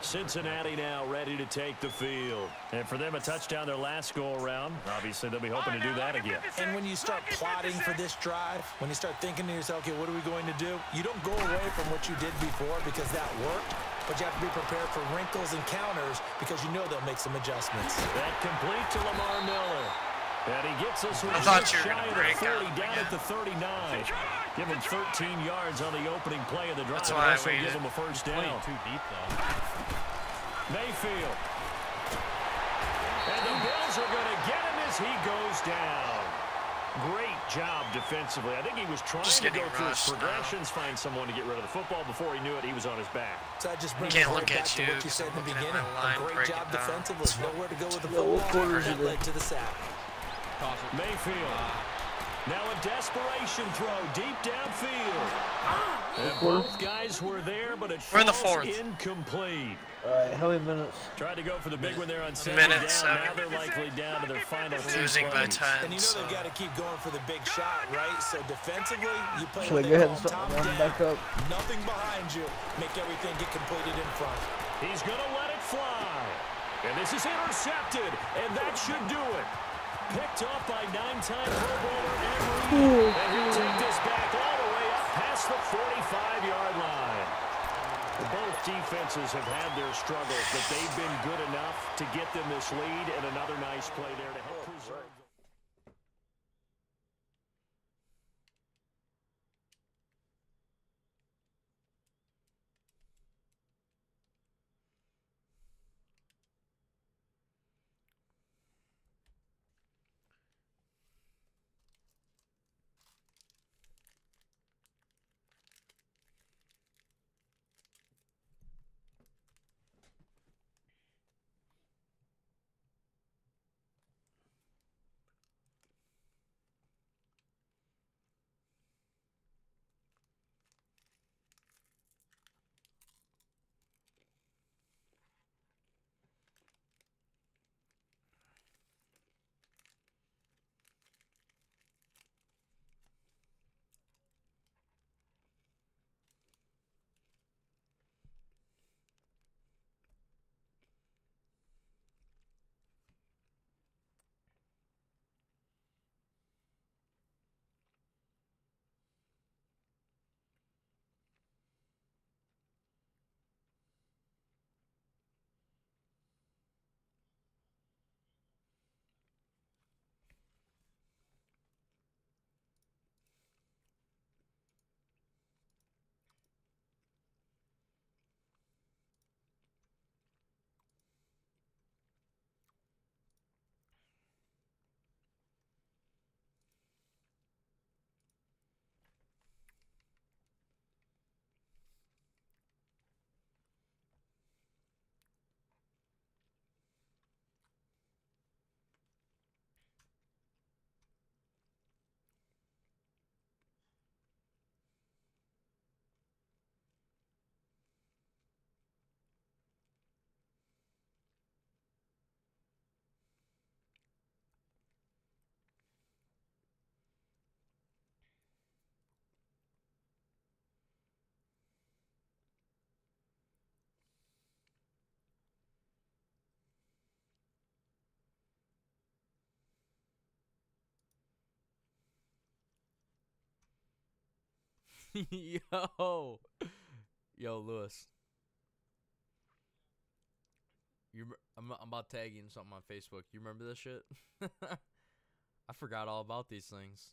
Cincinnati now ready to take the field. And for them, a touchdown their last go-around. Obviously, they'll be hoping to do that again. And when you start plotting for this drive, when you start thinking to yourself, okay, what are we going to do? You don't go away from what you did before because that worked, but you have to be prepared for wrinkles and counters because you know they'll make some adjustments. That complete to Lamar Miller. And he gets us I thought you were shy going to of the break 40 out down again. at the 39. Give him 13 yards on the opening play of the drive. That's why I also waited. gives him a first down. Playing too deep, though. Mayfield. And the Bills are going to get him as he goes down. Great job defensively. I think he was trying to go through his progressions, find someone to get rid of the football. Before he knew it, he was on his back. So I just bring Can't it look right at back to you what you said in the looking at beginning. my line A great break job it down. defensively. Nowhere to go with the What football. quarter is That it led to the sack. Mayfield. Now a desperation throw deep downfield. And both guys were there, but it We're in the falls fourth. incomplete. All right, how many minutes? Tried to go for the big one there on second Minute down. seven. Now they're likely down to their final two Losing by plays. 10. And you know so. they've got to keep going for the big shot, right? So defensively, you play Should I what go they ahead and call start top running down. back up? Nothing behind you. Make everything get completed in front. He's going to let it fly. And this is intercepted. And that should do it. Picked off by 9-time Pro Bowler Emery. And he'll take this back all the way up past the 45-yard line. Both defenses have had their struggles, but they've been good enough to get them this lead, and another nice play there to help preserve them. Yo, Lewis. I'm about to tag you in something on Facebook. You remember this shit? I forgot all about these things.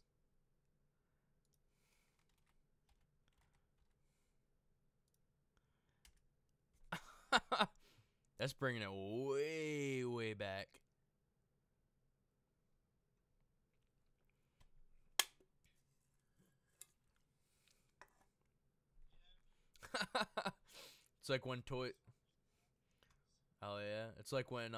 That's bringing it way, way back. It's like when Hell yeah. It's like when,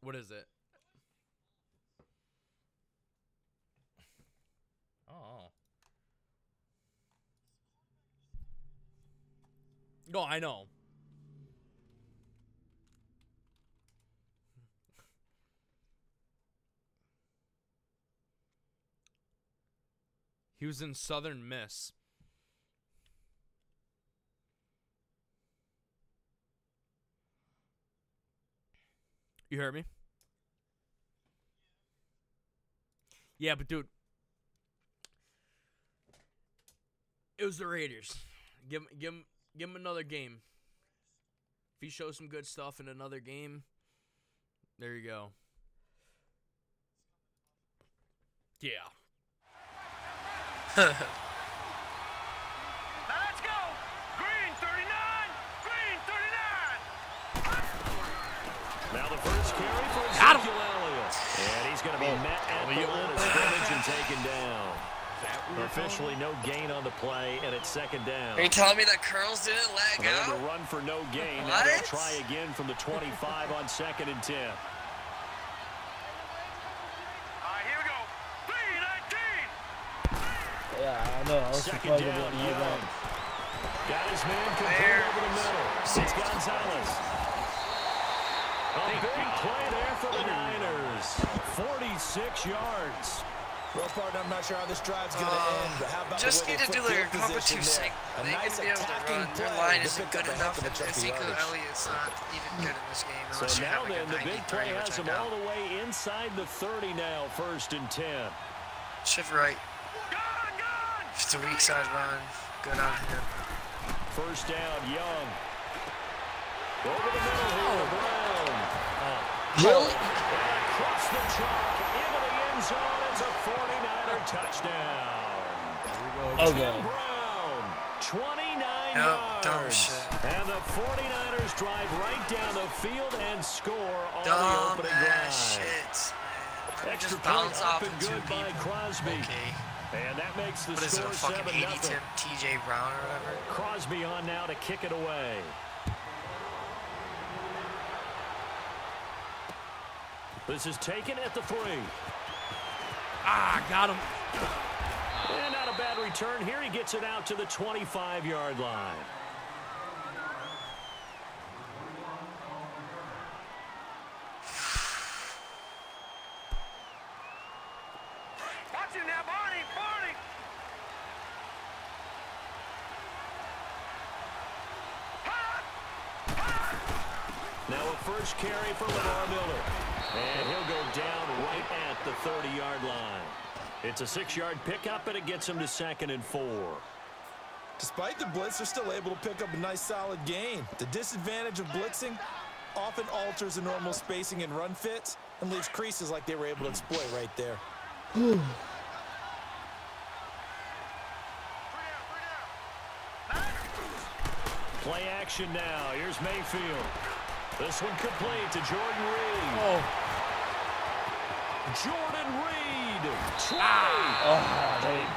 what is it? Oh. No, I know. He was in Southern Miss. You heard me? Yeah, but dude, it was the Raiders. Give him another game. If he shows some good stuff in another game, there you go. Yeah. Now let's go. Green 39. Green 39. Now the first carry for Ezekiel Elliott. And he's going to be met at the line of scrimmage and taken down. Officially no gain on the play, and it's second down. Are you telling me that Curls didn't lag out? They're to run for no gain. Now they'll try again from the 25 on 2nd and 10. Here we go. 3-19. Yeah, I know. I was Second surprised down, about the Young. Got his man controlled over the middle. It's Gonzalez. A big play there for the Niners. 46 yards. Well, partner, I'm not sure how this drive's going to end, but how about just the way need to do they their put cover field 2 position sync. there? They nice can be able to attacking run. Their play. line They isn't picked good up a enough, heck of a and chunk of Ezekiel yardage. Elliott's not even good in this game. So Unless you now have like then, a the big play 93, has which I him all doubt. the way inside the 30 now, 1st and 10. Shift right. Gone, gone. Just a weak side run. Good on him. First down, Young. Over the middle here to Brown. Really? Across the chalk, into the end zone. It's a 49er touchdown. Okay. Brown, 29 Dumb yards. shit. And the 49ers drive right down the field and score on the Dumb opening ass drive. shit, man. Extra Just point bounce up off and of 2 good by people. Crosby. Okay. And that makes the What is it, score a fucking 7-0. 80 TJ Brown or whatever? Crosby on now to kick it away. This is taken at the 3. Ah, got him. And not a bad return here. He gets it out to the 25-yard line. Watch him now, Barney. Barney. Now a first carry for Lamar Miller. And he'll go down right at the 30-yard line. It's a 6-yard pickup, and it gets him to 2nd and 4. Despite the blitz, they're still able to pick up a nice solid gain. The disadvantage of blitzing often alters the normal spacing and run fits and leaves creases like they were able to exploit right there. Play action now. Here's Mayfield. This one complete to Jordan Reed. Oh. Jordan Reed.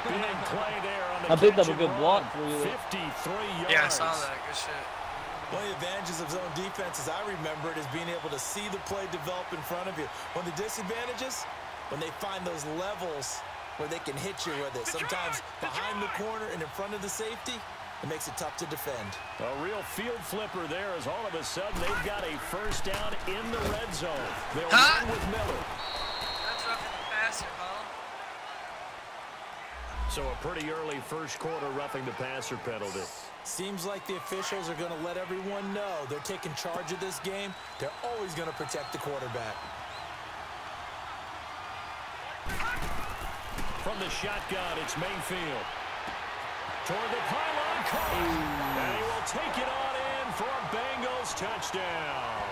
Big play there on the I picked up catch a good and block run. for you. 53 yards. Yeah, I saw that. Good shit. One of the advantages of zone defense, as I remember it, is being able to see the play develop in front of you. One of the disadvantages, when they find those levels where they can hit you with it. Sometimes behind the corner and in front of the safety, it makes it tough to defend. A real field flipper there as all of a sudden they've got a first down in the red zone. They'll run with Miller. That's roughing the passer, huh? So a pretty early first quarter roughing the passer penalty. Seems like the officials are going to let everyone know they're taking charge of this game. They're always going to protect the quarterback. From the shotgun, it's Mayfield. Toward the pylon, caught. And he will take it on in for a Bengals touchdown.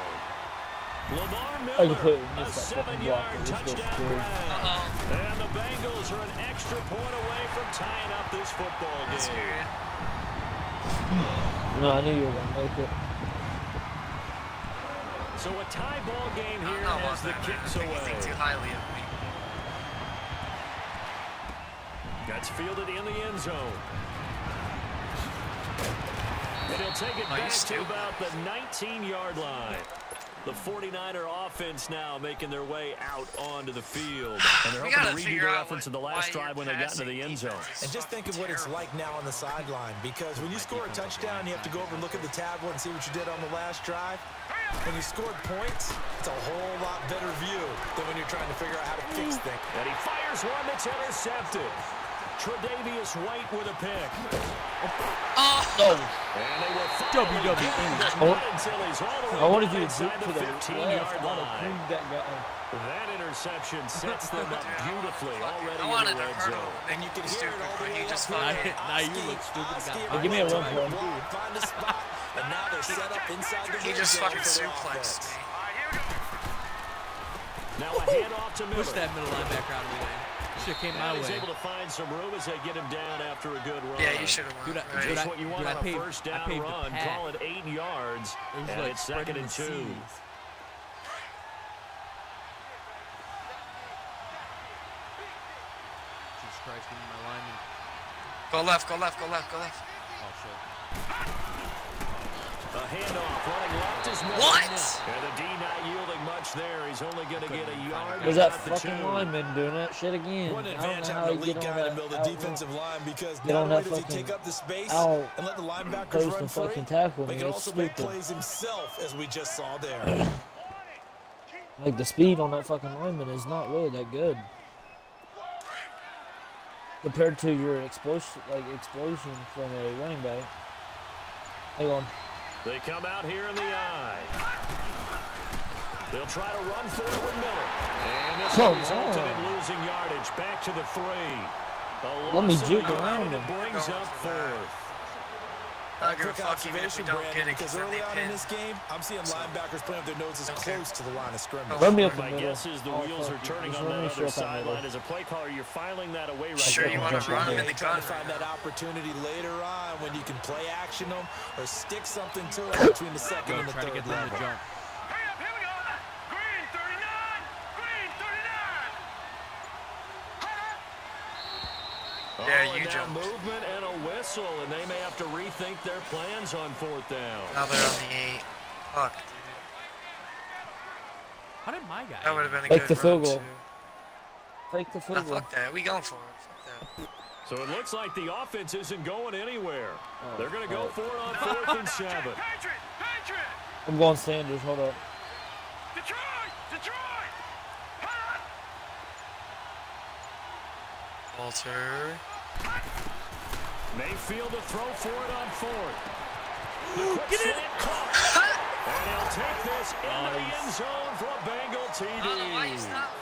Lamar Miller, a 7-yard touchdown grab. And the Bengals are an extra point away from tying up this football That's game. weird. No, I knew you were going to make it. So a tie ball game I'm here not as the wanting that, man. kicks I think you think away. too highly of me. That's fielded in the end zone. And he'll take it back to about the 19-yard line. The 49er offense now making their way out onto the field. And they're hoping to redo their efforts in the last drive when they got into the end zone. And just think of what it's like now on the sideline, because when you score a touchdown, you have to go over and look at the tablet and see what you did on the last drive. When you scored points, it's a whole lot better view than when you're trying to figure out how to fix things. And he fires one that's intercepted. Tre'Davious White with a pick. Oh. And they were WWE. I wanted you to jump to the 15-yard line. That That interception sets them up beautifully already I wanted in the to red hurt zone. him. And you can hear Stupid, it all the but way he just up. fucking. Now you look stupid. Give me a run for him. Find a spot, and now they're set up inside the He red just zone fucking for their suplexed offense. me. Now a handoff to Miller. Push that middle linebacker out of the way. Shit came my He's way. able to find some room as they get him down after a good run. Yeah, you should have Dude, run. dude, Just I- what you want dude, on a first down paved the run. path. Call it 8 yards, It was and like it's second and 2. Jesus Christ, give me my lineman. Go left, go left, go left, go left. Oh, shit. A handoff running left is Miller. What? And the D not yielding much there. He's only going to get a yard. There's that at the fucking 2. lineman doing that shit again. What an I don't advantage know how having he an elite get on guy in the that middle of the defensive line, because Get not on only that does he fucking take up the space out and let the linebackers close run to free, fucking tackle but he me. can It's also make stupid. plays himself, as we just saw there. Like the speed on that fucking lineman is not really that good compared to your explosion from a running back. Hang on. They come out here in the eye. They'll try to run forward with Miller. And this resulted in losing yardage. Back to the 3. Let me juke around him. Brings up 4th. I'm not gonna fuck even if we don't get it, because then early they on in pin. this game, I'm seeing linebackers playing with their noses close to the line of scrimmage. Run me up the My middle. guess is the Oh, wheels are fuck you. turning Just on run the me other straight up that sideline. middle. As a play caller, you're filing that away right Sure there. you want to run him in the Trying gun. to find that opportunity later on when you can play action them or stick something to them between the second Go, and the try to third get them level. to jump. Hurry up, here we go. Green 39. Green 39. Yeah, and you now jumped. movement and a whistle, and they may have to rethink their plans on 4th down. Now they're on the 8. Fuck, dude. How did my guy? That would have been a Take good the field run, goal. too. Take the Nah, field goal. fuck that. We going for it. Fuck that. So it looks like the offense isn't going anywhere. Oh, They're going to go fuck. for it on 4th and 7. Patriot. Patriot. I'm going Sanders. Hold up. Detroit. Detroit. Hot. Walter. Mayfield to throw for it on 4th. Get it! And he'll take this into the end zone for a Bengal I don't know why you TD. stopped.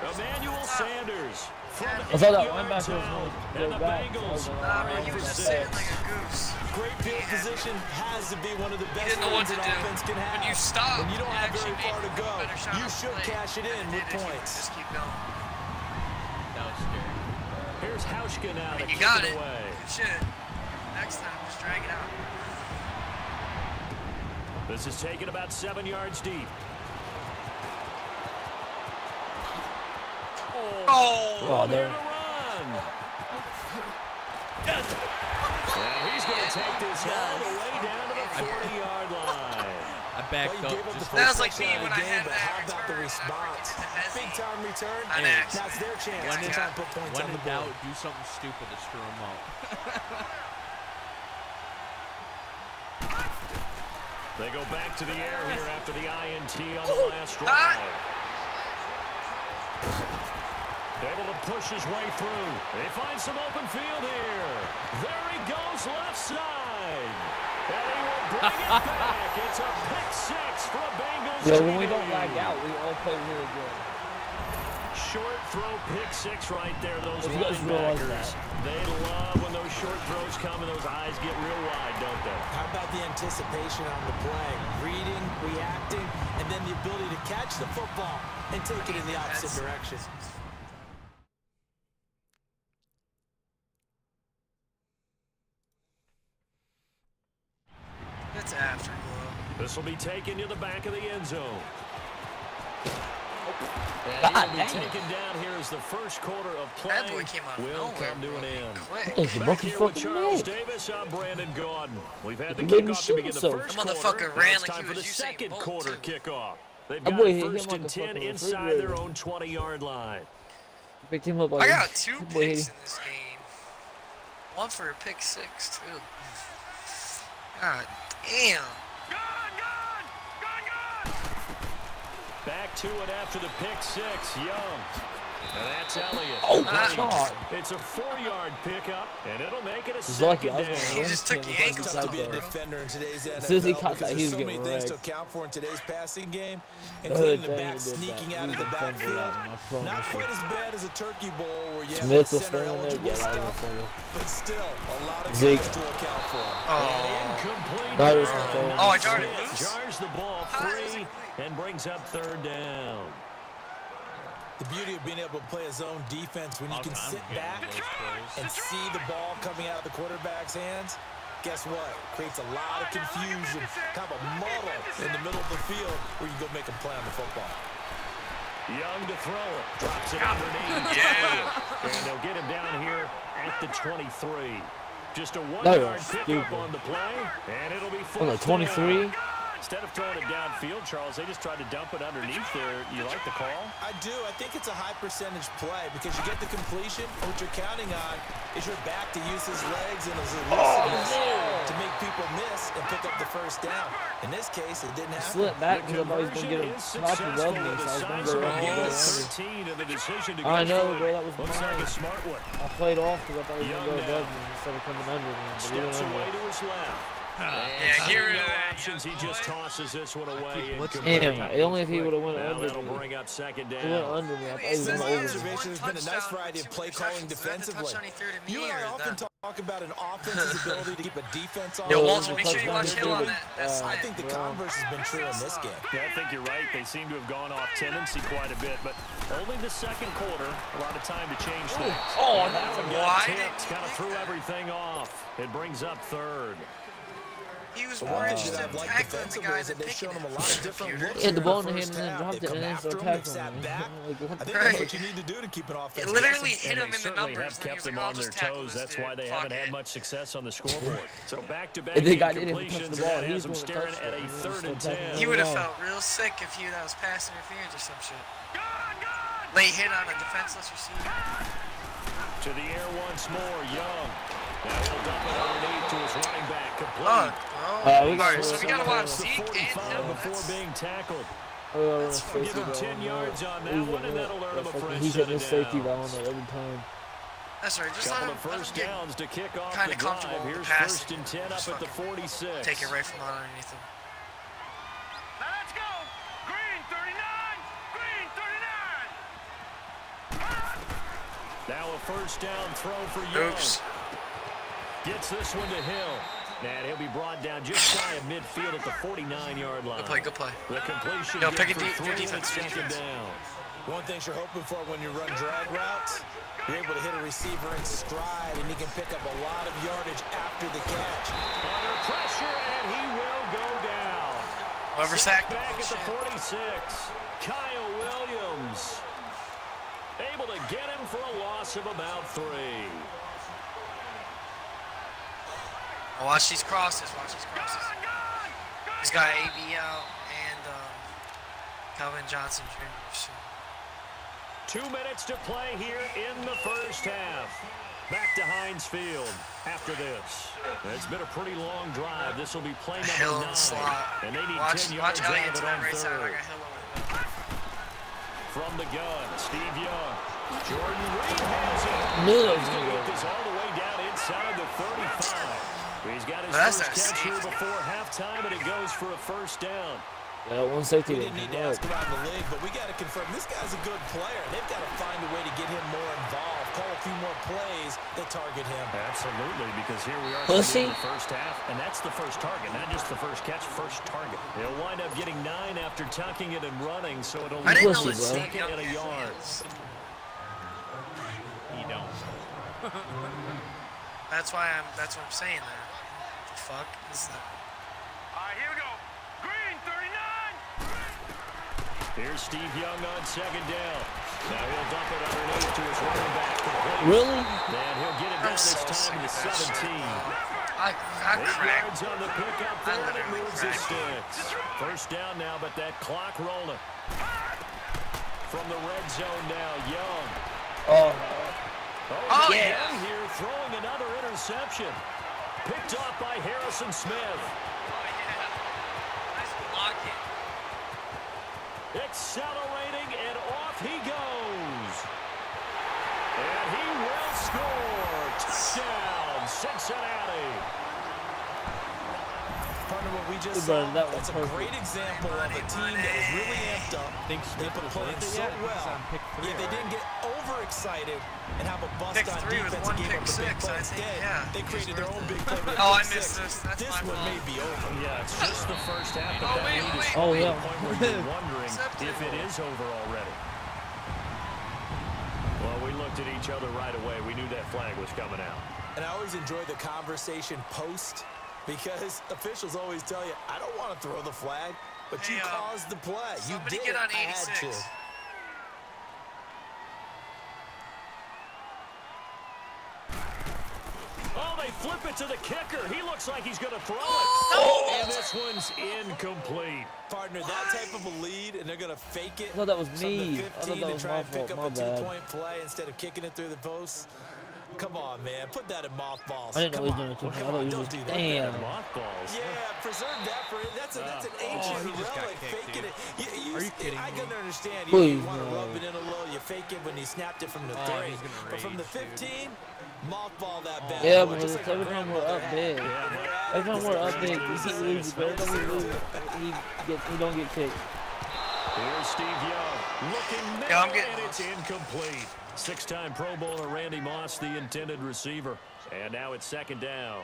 Emmanuel Sanders from I thought that 8 yards linebacker was out. going to And go the back. Bengals Nah, bro, are he for was just 6. sitting like a goose. Great field position has to be one of the best didn't know what things to an do. offense can have. When you stop, When you don't it have very actually far to made go, a better shot you on should play cash it in than with did if you points. Just keep going. That was scary. Here's Hauschka now to You kick got it it. away. Good shit. Next time, just drag it out. This is taken about 7 yards deep. Oh, There there. to run. And he's going to take this all the way down to the 40-yard line. I backed Well, you up gave up just the That first was like me touchdown when of I the had game, but that how about the return, response? I forget to Big time return. On accident. That's their chance When to in- try and put points when on in the board. doubt, do something stupid to screw them up. They go back to the air here after the INT on the last drive. Able to push his way through. They find some open field here. There he goes left side. And he will bring it back. It's a pick 6 for a Bengals Yeah, when we TD. don't lag out, we all play really good. Short throw pick 6 right there. Those If you guys realize linebackers, they love when those short throws come and those eyes get real wide, don't they? How about the anticipation on the play? Reading, reacting, and then the ability to catch the football and take it in the opposite direction. That's afterglow. This will be taken to the back of the end zone. And he'll be taken down here as the first quarter of play That boy came out of will nowhere, come to an end. quick. Back here with Charles Davis, I'm Brandon Gordon. We've had the kickoff to begin the first quarter. Motherfucker ran It's like time he for the was Usain second Bolt, quarter too. kickoff. They've got it first and 10 inside their own 20-yard line. Picked him up. I got 2 picks in this game. 1 for a pick 6 too. God damn. Back to it after the pick 6, Young. And that's Elliott. Oh, God. It's a 4-yard pickup, and it'll make it a He's second lucky. I was down. going He just took the ankle Tough to be a though. defender in today's NFL As soon as he caught because that, he there's was so many getting things to wrecked. account for in today's passing game, The including the thing back he did sneaking that. out He of the defended backfield. that, I Not promise quite you. as bad as a turkey bowl where you have Smith the was center standing there. eligible Yeah, I stuff, was but still a lot of Zeke. guys to account for. Incomplete. That was control. Oh, I jarred it loose. Jars the ball free and brings up 3rd down. The beauty of being able to play a zone defense when you can sit back and see the ball coming out of the quarterback's hands, guess what? Creates a lot of confusion, kind of a muddle in the middle of the field where you go make a play on the football. Young to throw it. Drops it underneath. And they'll get him down here at the 23. Just a 1-yard pickup on the play, and it'll be 23. Instead of throwing it downfield, Charles, they just tried to dump it underneath there. You like the call? I do. I think it's a high percentage play because you get the completion. What you're counting on is your back to use his legs and his elusiveness to make people miss and pick up the first down. In this case, it didn't happen. Slip back because I thought he was going to get him top above me, so I was going to go around. I know, bro. That was Looks like a mine. smart one. I played off because I thought he was going to go above me instead of coming under me. But he went Steps under. away to his left. Yeah, here it No is. options. He just tosses this one away. Damn, only if he would have went Now under that'll me. bring up 2nd He went down. under me. I thought he was going My over me. observation has been a nice variety of play calling defensively. You and I often talk about an offense's ability to keep a defense on. Yo, Walter, make sure you watch Hill on that. I That's think the converse has been true in this game. Yeah, I think you're right. They seem to have gone off tendency quite a bit, but only the second quarter, a lot of time to change things. Oh, That one got why tipped, did kind of threw everything off. It brings up 3rd. he was One more thing interested that in I've liked tackling the defensively guy is than that they've shown picking him a him. lot of different looks. He had the ball in the first hand and then half. dropped They've it and come then after started him, they've tackling sat me. back. Like, what I the think heck? that's what you need to do to keep an offense. It literally guessing. hit him And they in the certainly numbers. have kept and he them was like, on I'll their just tackle toes. this That's dude. why they Fuck haven't had it. much success on the scoreboard. So back-to-back And the guy didn't even touch incompletions, the ball. and that He has was them going to staring touch at it. a He was 3rd and still tackling 10. He him. would have felt real sick if that was pass interference or some shit. Late hit on a defenseless receiver. To the air once more, Young. Now he'll dump it underneath to his running back. Complete. Fuck, bro. We got Alright, so we gotta watch The Zeke and 45 Hill. before being tackled. Give him 10 yards on that one, and that'll earn him a fresh He's set hitting of his safety downs. down there every time. That's right. Just let Couple him, of first get downs to kick off kinda the comfortable drive. with Here's the passing. 1st and 10 up Just at the fucking 46. take it right from underneath him. Now let's go. Green 39. Green 39. Now a first down throw for Young. Oops. Gets this one to Hill. And he'll be brought down just shy of midfield at the 49-yard line. Good play, good play. The completion Yo, good pick a for good 3 defense, and good second defense. down. One thing you're hoping for when you run drag routes, you're able to hit a receiver in stride, and he can pick up a lot of yardage after the catch. Under pressure, and he will go down. Whoever Sacked sacked back at the him. 46. Kyle Williams able to get him for a loss of about 3. Oh, watch these crosses. Watch these crosses. He's got AB out and Calvin Johnson Jr. 2 minutes to play here in the first half. Back to Heinz Field after this. It's been a pretty long drive. This will be play Hill number in 9. the slot. And they need Watch 10 yards out Elliott of to it that on right side. I 3rd. got Hill over there. From the gun, Steve Young. Jordan Reed has it. Knew that was He's gonna going to go. get this all the way down inside the 35. He's got his That's first a catch here safety. before halftime, and it goes for a first down. Yeah, one safety We didn't didn't need come to up. ask around the league, but we got to confirm this guy's a good player. They've got to find a way to get him more involved, call a few more plays that target him. Absolutely, because here we are Pussy. in the first half, and that's the first target, not just the first catch, first target. He'll wind up getting 9 after tucking it and running, so it'll I didn't know Pussy, that bro. Steve second Young and a yard. You don't. That's what I'm saying there. What the fuck is that? All right, here we go. Green 39. Here's Steve Young on second down. Now he'll dump it underneath to his running back. Really? And he'll get it down this time to the 17. 8 yards on the pickup there, and it moves the sticks. First down now, but that clock rolling. From the red zone now, Young. Oh, yeah. Young here throwing another interception. Picked off by Harrison Smith. Oh, yeah. Nice blocking. Accelerating, and off he goes. And he will score. Touchdown, Cincinnati. Partner, what we just saw, that's a great example of a team that was really amped up. They were playing so well. Yeah, they didn't get overexcited and have a bust on defense and gave up a big play. Instead, they created their own big play. Oh, I missed this. That's this one may be over. Yeah, it's just the first half. Oh, wait. Yeah. You're wondering if it is over already. Well, we looked at each other right away. We knew that flag was coming out. And I always enjoy the conversation post, because officials always tell you, I don't want to throw the flag, but you caused the play. You did. Get on 86. I had to. Oh, they flip it to the kicker. He looks like he's going to throw it. And this one's incomplete. Partner, that type of a lead, and they're going to fake it. No, that was me. I thought that was my fault. My bad. 2-point play instead of kicking it through the post. Come on, man. Put that in mothballs. I didn't know he was doing it to me. I thought he was just, damn. Mothballs. Yeah, preserve that for it. That's an ancient relic. Faking it. Are you kidding I can understand. Please, you want to rub it in a little. You fake it when he snapped it from the 3. But from the 15, mothball that bad. Yeah, but every time we're up big. Every time we're up big, he loses. But every time we lose, he don't get kicked. Here's Steve Young looking mad, and it's incomplete. 6-time Pro Bowler Randy Moss, the intended receiver. And now it's second down.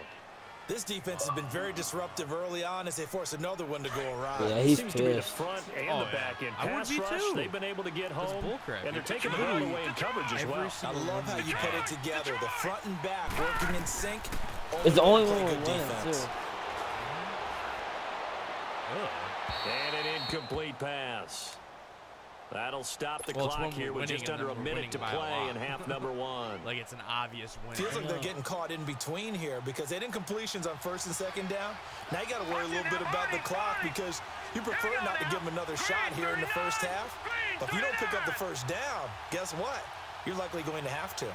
This defense has been very disruptive early on as they force another one to go around. Yeah, he's seems to be the front and the back end. Pass rush, they've been able to get home, and they're taking the ball away in coverage as well. I love how you put it together. The front and back working in sync. It's the only one we're winning, too. And an incomplete pass. That'll stop the clock here with just under a minute to play in half number 1. Like it's an obvious win. Feels like they're getting caught in between here because they didn't completions on first and second down. Now you got to worry a little bit about the clock because you prefer not to give them another shot here in the first half. But if you don't pick up the first down, guess what? You're likely going to have to.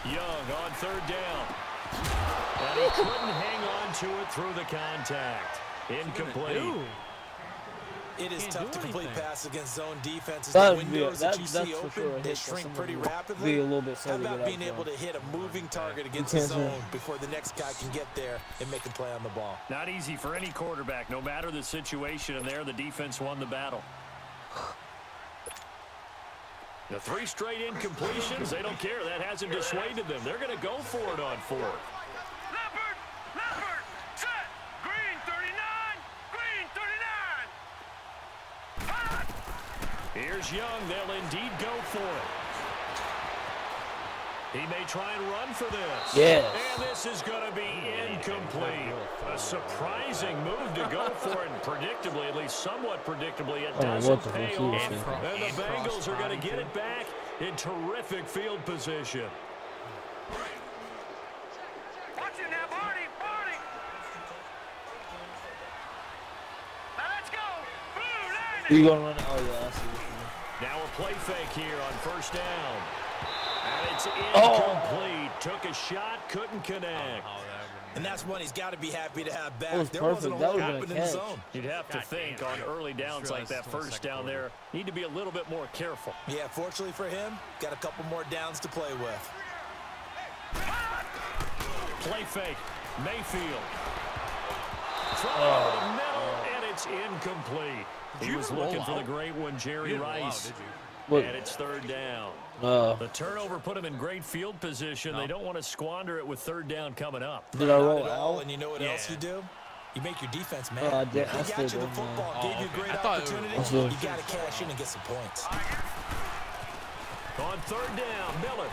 Young on third down. And he couldn't hang on to it through the contact. Incomplete. It is tough to complete passes against zone defenses. The windows that you see open, they shrink pretty rapidly. How about being able to hit a moving target against the zone before the next guy can get there and make a play on the ball? Not easy for any quarterback, no matter the situation, and there the defense won the battle. The 3 straight incompletions, they don't care. That hasn't dissuaded them. They're going to go for it on 4th. Leopard, set, green 39, green 39. Here's Young. They'll indeed go for it. He may try and run for this. Yes. And this is going to be incomplete. A surprising move to go for it. And predictably, at least somewhat predictably, it doesn't pay off. And the Bengals are going to get it back in terrific field position. Watch it now, Barney. Now let's go. Blue, you gonna run it? Oh, yeah, I see. Now a play fake here on first down. And it's incomplete. Took a shot, couldn't connect. And that's one he's got to be happy to have back. That was perfect. That was in the zone. You'd have to think on early downs like that first down there, need to be a little bit more careful. Yeah, fortunately for him, got a couple more downs to play with. Play fake. Mayfield. Throw over the middle, and it's incomplete. He was looking for the great one, Jerry Rice. And it's third down. The turnover put him in great field position. They don't want to squander it with third down coming up. Did I roll out? And you know what else you do? You make your defense mad. He got you the football, gave you a great opportunity. You got to cash in and get some points. On third down, Miller.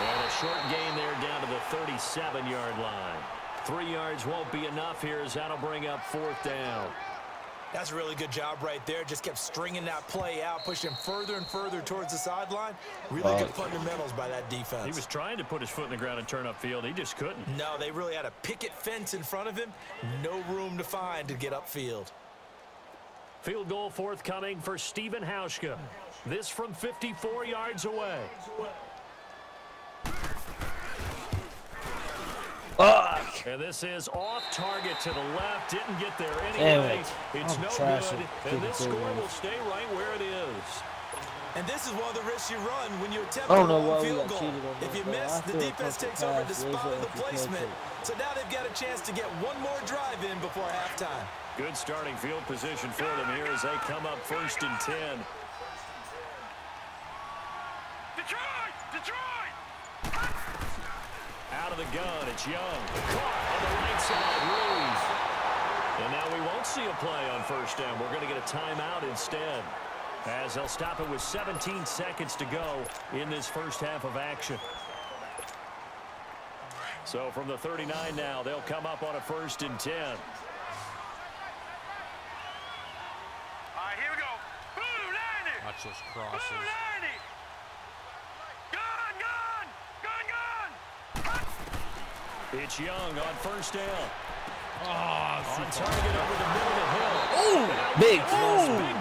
And a short gain there down to the 37-yard line. 3 yards won't be enough here as that'll bring up 4th down. That's a really good job right there. Just kept stringing that play out, pushing further and further towards the sideline. Really good fundamentals by that defense. He was trying to put his foot in the ground and turn upfield. He just couldn't. No, they really had a picket fence in front of him. No room to find to get upfield. Field goal forthcoming for Stephen Hauschka. This from 54 yards away. And this is off target to the left. Didn't get there anyway. It's no good. And this score will stay right where it is. And this is one of the risks you run when you attempt a long field goal. If you miss, the defense takes over the spot of the placement. So now they've got a chance to get one more drive in before halftime. Good starting field position for them here as they come up 1st and 10. Detroit! Detroit! Out of the gun, it's Young. Caught on the right side, Ruiz. And now we won't see a play on 1st down. We're going to get a timeout instead, as they'll stop it with 17 seconds to go in this first half of action. So from the 39 now, they'll come up on a 1st and 10. All right, here we go. Boo, 90! Watch those crosses. Boo, 90! Gun, gun! Gun, gun! It's Young on 1st down. Oh, On target over the middle of the hill. Oh, big. Big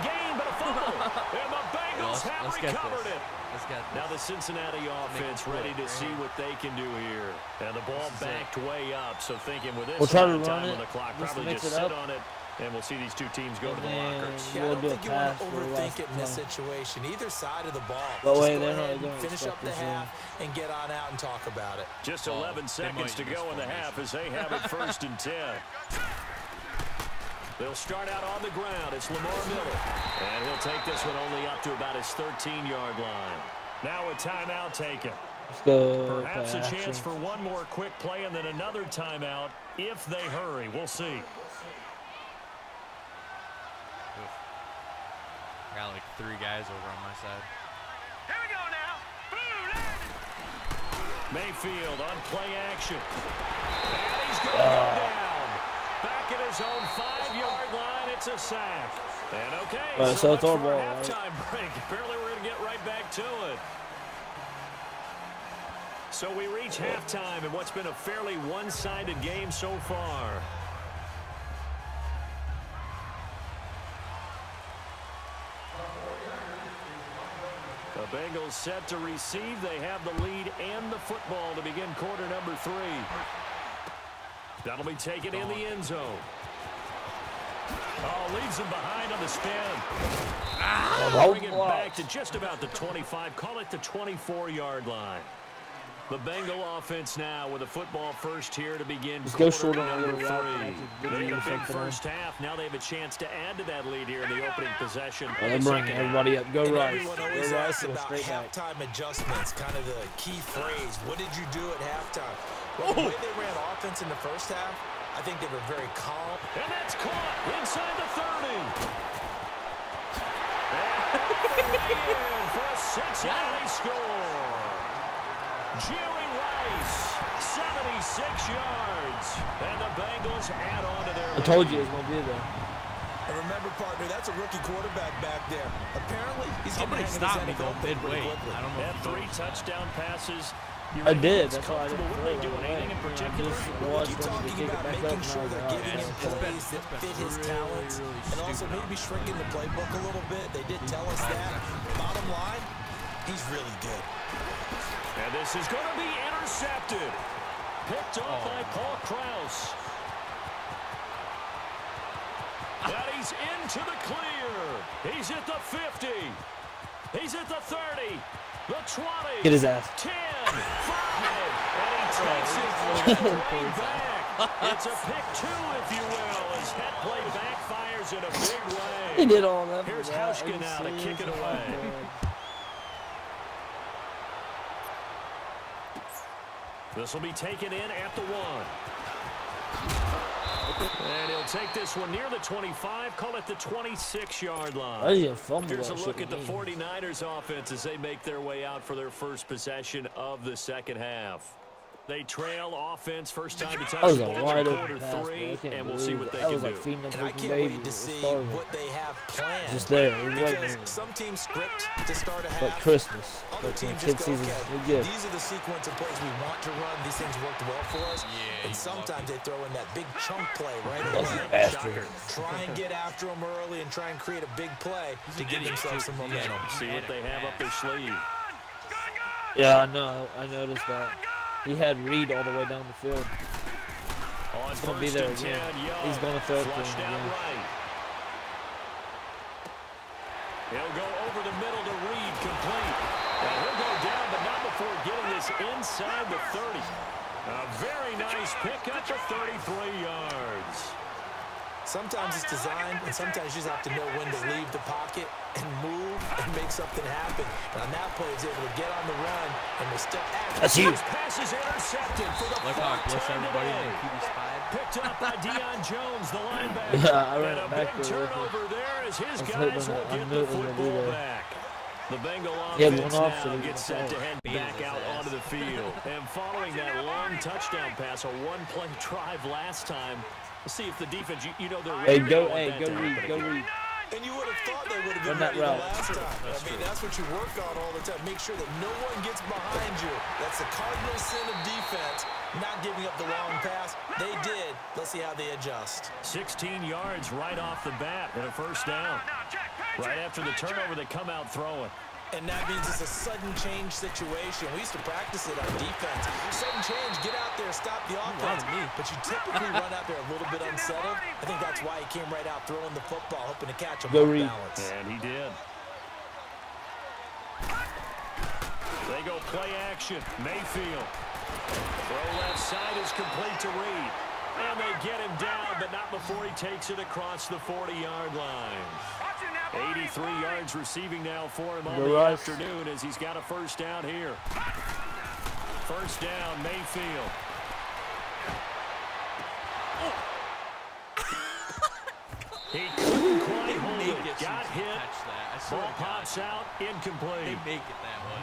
gain, but a fumble. And the Bengals have let's recovered it. Let's get this. Now the Cincinnati offense ready to see what they can do here. And the ball backed way up, so thinking with this time on the clock, probably just sit on it. And we'll see these two teams go to the lockers. Yeah, I don't think you want to overthink it in this situation. Either side of the ball. But just wait, go they're ahead not and finish up the half and get on out and talk about it. Just 11 seconds to go in the half as they have it 1st and 10. They'll start out on the ground. It's Lamar Miller. And he'll take this one only up to about his 13-yard line. Now a timeout taken. Perhaps a chance for one more quick play and then another timeout if they hurry. We'll see. I got like 3 guys over on my side. Here we go now. Boo, 90! Mayfield on play action. And he's going to go down. Back at his own 5-yard line, it's a sack. And okay, so it's our ball, halftime break. Apparently we're going to get right back to it. So we reach halftime in what's been a fairly one-sided game so far. The Bengals set to receive. They have the lead and the football to begin quarter number 3. That'll be taken in the end zone. Oh, leaves him behind on the spin. Bring it back to just about the 25. Call it the 24-yard line. The Bengal offense now with a football first here to begin quarter number 3. They had a big first half. Now they have a chance to add to that lead here in the opening possession. Bring everybody up. Go right. Everyone always asks about halftime adjustments, kind of the key phrase. What did you do at halftime? Well, the way they ran offense in the first half, I think they were very calm. And that's caught inside the 30. And for a Cincinnati score. Jerry Rice, 76 yards. And the Bengals add on to their lead. I told you it was going to be there. And remember, partner, that's a rookie quarterback back there. Apparently, he's somebody stopped me though midway. I don't know. Had 3 touchdown passes. I did. That's why I didn't throw it. Doing anything in particular? Keep talking about making sure they're giving him plays that fit his talents, and also maybe shrinking the playbook a little bit. They did tell us that. Bottom line, he's really good. And this is going to be intercepted. Picked off by Paul Krause. And he's into the clear. He's at the 50. He's at the 30. The 20. Get his ass. 10. 5. And he takes it way back. It's a pick 2, if you will, as that play backfires in a big way. He did all that. Here's Hauschka now to kick it away. This will be taken in at the 1. And he'll take this one near the 25, call it the 26-yard line. Here's a look at the 49ers offense as they make their way out for their first possession of the second half. They trail offense first time to touch That was the a ball in wide quarter open pass, 3, bro. and we'll see what they that can was do. like feeding them And I freaking can't baby. wait to It's see starving. what they have planned. Just there, we're Because waiting. some teams script to start a half. Like Christmas. Other Like when teams kid just go, season, okay, we're good. these are the sequence of plays we want to run. These things worked well for us. Yeah, and sometimes they throw in that big chunk play right That's away. a bastard. Try and get after them early and try and create a big play to give themselves some momentum. See what they have up their sleeve. Yeah, I know. I noticed that. He had Reed all the way down the field. On He's going to be there again. He's going to throw it to him again. Right. He'll go over the middle to Reed, complete. And he'll go down, but not before getting this inside the 30. A very nice pickup of 33 yards. Sometimes it's designed, and sometimes you just have to know when to leave the pocket and move and make something happen. And on that play, he's able to get on the run and with step action. That's huge. His pass is intercepted for the Look how I fourth glitched time everybody in today. the QB spot. Picked up by Deion Jones, the linebacker. Yeah, I ran and it a back big there. turnover there as his I was guys hoping will that I get knew the it was gonna be football there. back. The Bengal Yeah, offense one off, now so he gets can set to throw. head Beat back his out ass. onto the field. And following that long touchdown pass, a one-play drive last time, we'll see if the defense, you know, they're Hey, ready. go, to hey, that go to Reed, happen go again. Reed. And you would have thought they would have been Run that ready the route. last time. That's what you work on all the time. Make sure that no one gets behind you. That's the cardinal sin of defense, not giving up the long pass. They did. Let's see how they adjust. 16 yards right off the bat and a first down. Right after the turnover, they come out throwing. And that means it's a sudden change situation. We used to practice it on defense. Sudden change, get out there, stop the offense. But you typically run out there a little bit unsettled. I think that's why he came right out throwing the football, hoping to catch him off balance. And he did. They go play action. Mayfield. Throw left side is complete to Reed. And they get him down, but not before he takes it across the 40-yard line. 83 yards receiving now for him on the afternoon as he's got a first down here. First down, Mayfield. He couldn't quite hold it. Got hit. Ball pops out, incomplete. They make it that way.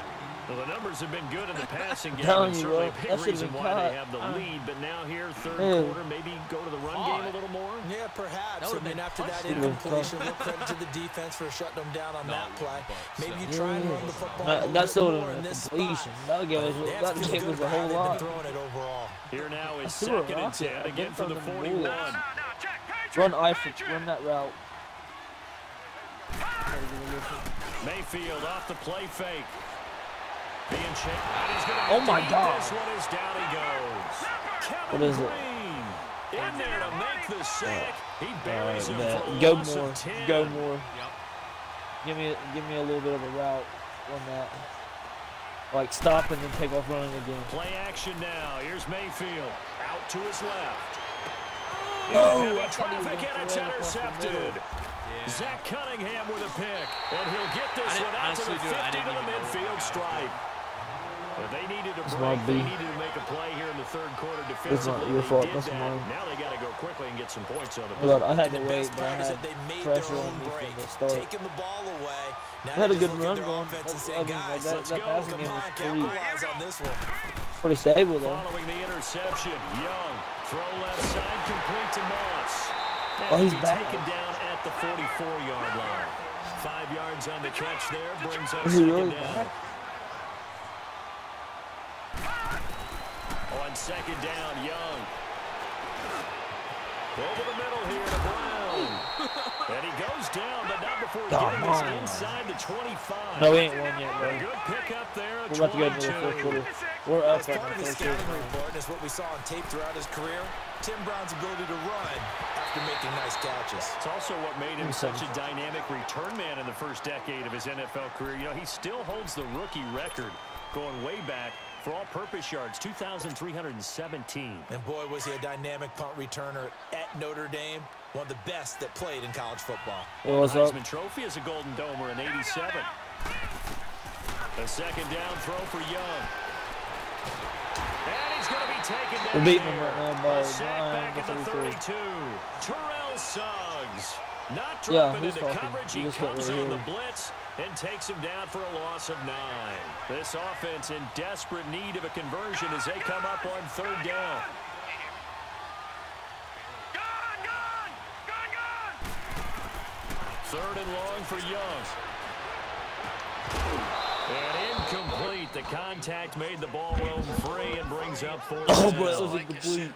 Well, the numbers have been good in the passing game. Telling you, Certainly bro, a big that should've reason been why caught. they have the lead. But now here, third Man. quarter, maybe go to the run game a little more. Yeah, perhaps. That I would've mean, been after that touchdown. incompletion, little credit to the defense for shutting them down on that play. Maybe you try and run the football a little That's bit still more in a this completion. spot. That'll give They have us to feel a good about how whole they've lot. been throwing it overall. Here now is threw a second and rocket. 10 I again did for the throw them 41. bullets. Run run that route. Mayfield off the play fake. Being checked. Oh my God. This one is down he goes. What is it? Green in there to make the sack. He buries him for a Go loss more. of 10. Go more. Yep. Give me a little bit of a route on that. Like stop and then take off running again. Play action now. Here's Mayfield out to his left. Oh, I thought he was Traffic gonna and it's throw it across the intercepted. middle. Zach Cunningham with a pick, and he'll get this I one out to the honestly, 50 dude, I to didn't the even know midfield what stripe. But they needed a my break. They B. needed to make a play here in the third quarter It's defensively. not your They fault. did That's that. mine. Now they got to go quickly and get some points on the Look, board. I had to And the wait, best but I part is had that they made their pressure own on me break, from the start. taking the ball away. Now I had a they're good just looking run at their going. offense and I saying, mean, guys, that let's go. passing Come game on, was capitalize on this one. pretty stable though. Following the interception, Young throw left side complete to Moss. And Oh, he's he'll be back. taken down at the 44-yard line. 5 yards on the catch there brings up Is he second really down. back? On second down, Young. Over the middle here to Brown. And he goes down, but not before getting this inside the 25. No, we ain't won yet, A bro. good pickup there at We're about to go into the 22. fourth quarter. We're up As right part now. of his scouting report, and it's what we saw on tape throughout his career, Tim Brown's ability to run after making nice catches. It's also what made him such a dynamic return man in the first decade of his NFL career. You know, he still holds the rookie record going way back for all-purpose yards, 2,317. And boy, was he a dynamic punt returner at Notre Dame. One of the best that played in college football. Hey, what's up? Heisman Trophy as a Golden Domer in '87. A second down throw for Young. And he's going to be taken down. We're beating them there. right now by A sack 9 back to at the 33. 32. Terrell the Suggs. Not dropping into coverage. He comes on the blitz and takes him down for a loss of 9. This offense in desperate need of a conversion as they come up on 3rd down. Third and long for Young. And incomplete. The contact made the ball roam free and brings up 4th down. Oh, bro, it was incomplete.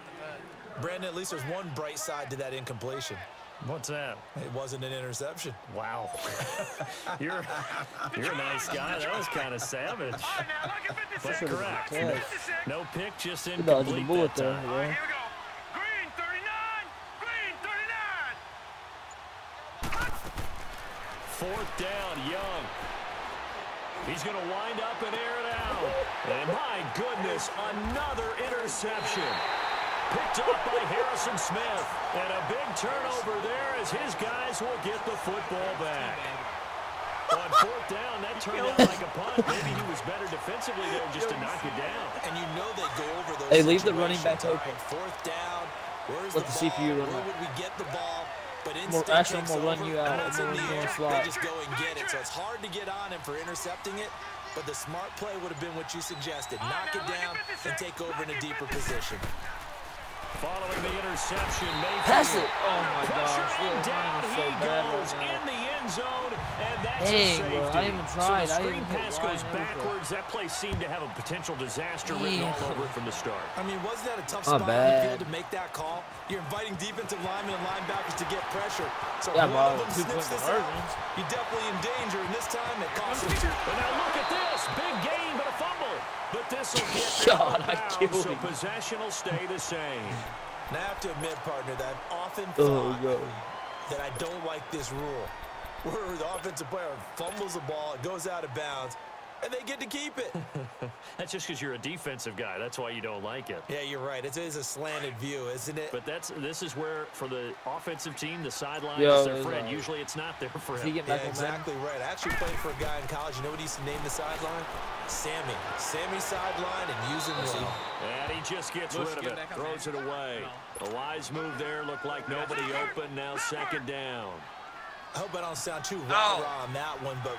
Brandon, at least there's one bright side to that incompletion. What's that? It wasn't an interception. Wow. You're a nice guy. That was kind of savage. But correct. No pick, just incomplete that time. All right, here we go. Green 39. Green 39. 4th down, Young. He's going to wind up and air it out. And my goodness, another interception. Picked up by Harrison Smith. And a big turnover there as his guys will get the football back. On 4th down, that turned out like a punt. Maybe he was better defensively there just to knock it down. And you know they go over those Hey, leave the running back open. 4th down. Where's Let the the ball? CPU run Where out. would we get the ball? But Actually, I'm going to run you out. It's in the air. Slot. They just go and get it. So it's hard to get on him for intercepting it. But the smart play would have been what you suggested. Knock it down and take over in a deeper position. Following the interception, Pass it. Mayfield. Oh, my gosh. And down So he bad goes right in the end zone, and that's Dang, a safety. bro, I even tried. So the I screen even hit pass Ryan goes Hoover. backwards. That play seemed to have a potential disaster written all over it from the start. I mean, wasn't that a tough Not spot on the bad. field to make that call? You're inviting defensive linemen and linebackers to get pressure. So Yeah, one bro, of them 2 snips point this conversion. out. You're definitely in danger, and this time it costs him 2. And now look at this. Big gain, but a fumble. But this will get God, out I of killed bounds, so him. possession will stay the same. And I have to admit, partner, that I've often Oh, thought no. that I don't like this rule, where the offensive player fumbles the ball, it goes out of bounds, and they get to keep it. That's just because you're a defensive guy. That's why you don't like it. Yeah, you're right. It is a slanted view, isn't it? But this is where, for the offensive team, the sideline Yo, is their friend. Usually it's not their friend. He get Yeah, back on exactly right. I actually played for a guy in college. You know what he used to name the sideline? Sammy. Sammy sideline and using the... And he just gets rid of it. Throws it away. A wise move there. Looked like nobody open. Now 2nd down. I hope I don't sound too rah-rah on that one, but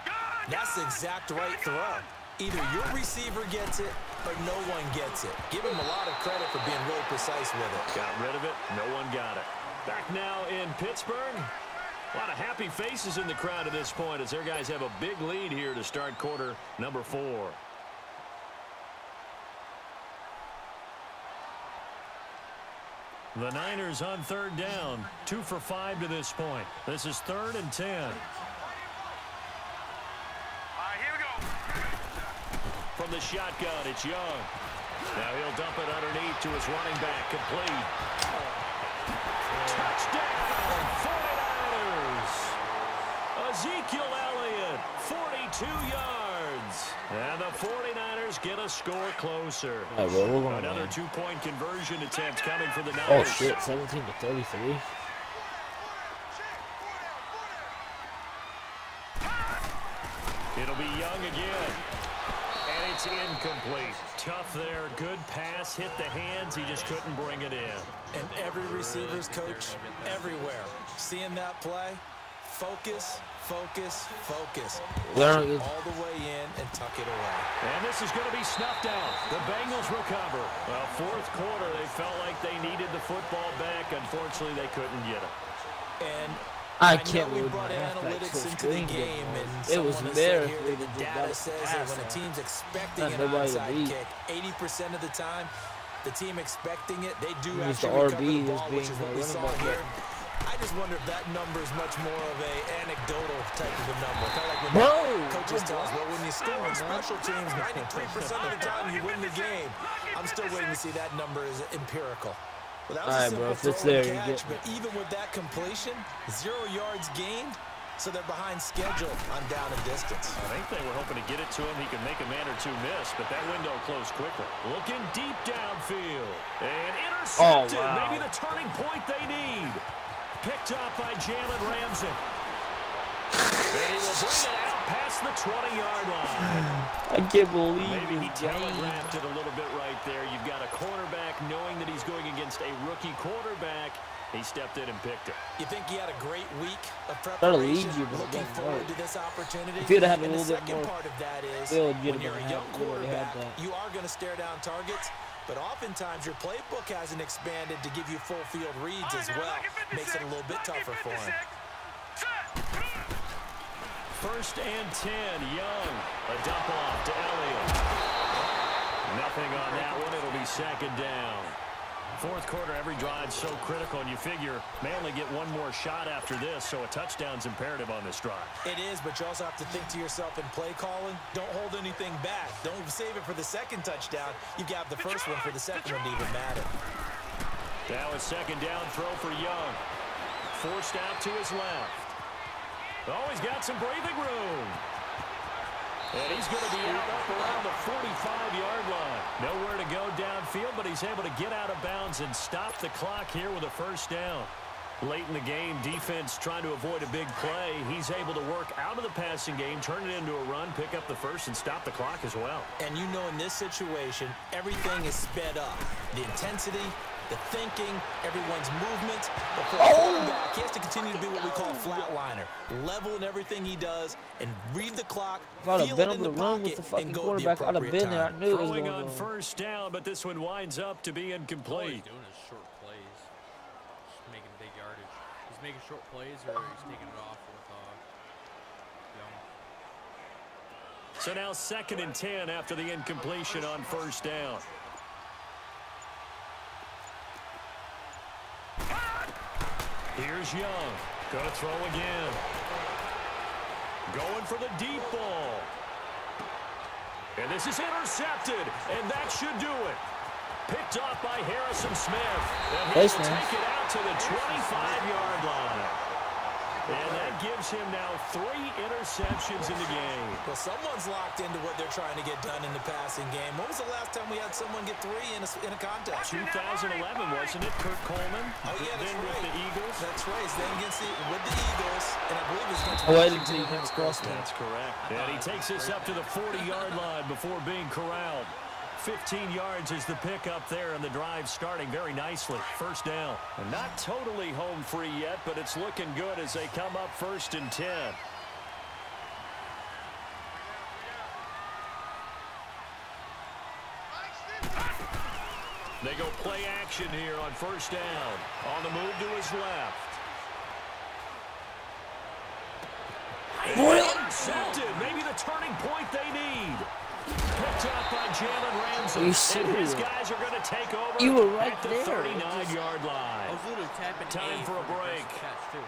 that's the exact right throw. Either your receiver gets it or no one gets it. Give him a lot of credit for being really precise with it. Got rid of it. No one got it. Back now in Pittsburgh. A lot of happy faces in the crowd at this point as their guys have a big lead here to start quarter number 4. The Niners on 3rd down. 2 for 5 to this point. This is 3rd and 10. All right, here we go. From the shotgun, it's Young. Now he'll dump it underneath to his running back. Complete. Touchdown, 49ers. Ezekiel Elliott, 42 yards. And the 49ers get a score closer. All right, bro, we're going Another down. 2-point conversion attempt coming for the Oh, Niners. shit. 17-33. It'll be Young again. And it's incomplete. Tough there. Good pass. Hit the hands. He just couldn't bring it in. And every receiver's coach, everywhere, seeing that play, focus, focus, focus. There Watch it it is. all the way in and tuck it away. And this is going to be snuffed out. The Bengals recover. Well, 4th quarter, they felt like they needed the football back. Unfortunately, they couldn't get it. And I know can't we believe brought my halfback analytics so into the screened game, and it was someone has said there. here that the data says that when a team's expecting Not an nobody to onside beat. kick, 80% of the time, the team expecting it, they do He was actually the recover RB, the ball, he was which is being what we the saw running back. here. I just wonder if that number is much more of a anecdotal type of a number. Kind of like when Bro, coaches tell us, well, when you score on special teams, 93% of the time you win the game. I'm still waiting to see that number is empirical. Well, that was All right, a simple bro, if it's throw and there, you catch, get- but even with that completion, 0 yards gained, so they're behind schedule on down and distance. I think they were hoping to get it to him. He could make a man or two miss, but that window closed quickly. Looking deep downfield. And intercepted. Oh, wow. Maybe the turning point they need. Picked up by Jalen Ramsey. And he will bring it out past the 20-yard line. I can't believe Maybe he this game. telegraphed it a little bit right there. You've got a quarterback knowing that he's going against a rookie quarterback. He stepped in and picked it. You think he had a great week of preparation, looking forward to this opportunity? If you'd have had a little bit more, part of that is when you're a young quarterback, you are going to stare down targets, but oftentimes your playbook hasn't expanded to give you full field reads as well. Makes it a little bit tougher for him. 1st and 10, Young. A dump off to Elliott. Nothing on that one. It'll be 2nd down. 4th quarter, every drive so critical, and you figure may only get one more shot after this, so a touchdown's imperative on this drive. It is, but you also have to think to yourself in play calling, don't hold anything back. Don't save it for the 2nd touchdown. You got the first one for the 2nd one to even matter. Now a 2nd down throw for Young. Forced out to his left. Oh, he's got some breathing room. And he's going to be out up around the 45-yard line. Nowhere to go downfield, but he's able to get out of bounds and stop the clock here with a 1st down. Late in the game, defense trying to avoid a big play. He's able to work out of the passing game, turn it into a run, pick up the 1st, and stop the clock as well. And you know in this situation, everything is sped up. The intensity, the thinking, everyone's movement. But for a quarterback, he has to continue to be what we call a flatliner. Level in everything he does and read the clock, feel it in the pocket, and go at the appropriate time. Throwing on 1st down, but this one winds up to be incomplete. All he's doing is short plays. Just making big yardage. He's making short plays or he's taking it off with Young. So now 2nd and 10 after the incompletion on 1st down. Here's Young. Going to throw again. Going for the deep ball. And this is intercepted. And that should do it. Picked off by Harrison Smith. And he'll take it out to the 25-yard line. And that gives him now 3 interceptions in the game. Well, someone's locked into what they're trying to get done in the passing game. When was the last time we had someone get 3 in a contest? 2011, wasn't it? Kurt Coleman. Oh, yeah, that's then right. With the Eagles. That's right. Then with the Eagles, and I believe he's going to That's correct. And he takes us up to the 40-yard line before being corralled. 15 yards is the pickup there, and the drive starting very nicely. 1st down. And not totally home free yet, but it's looking good as they come up 1st and 10. They go play action here on 1st down. On the move to his left. Intercepted. Maybe the turning point they need. Picked up by Jalen Ramsey. And his guys are going to take over you were right at the there. 39-yard line. I was literally tapping Time for a break.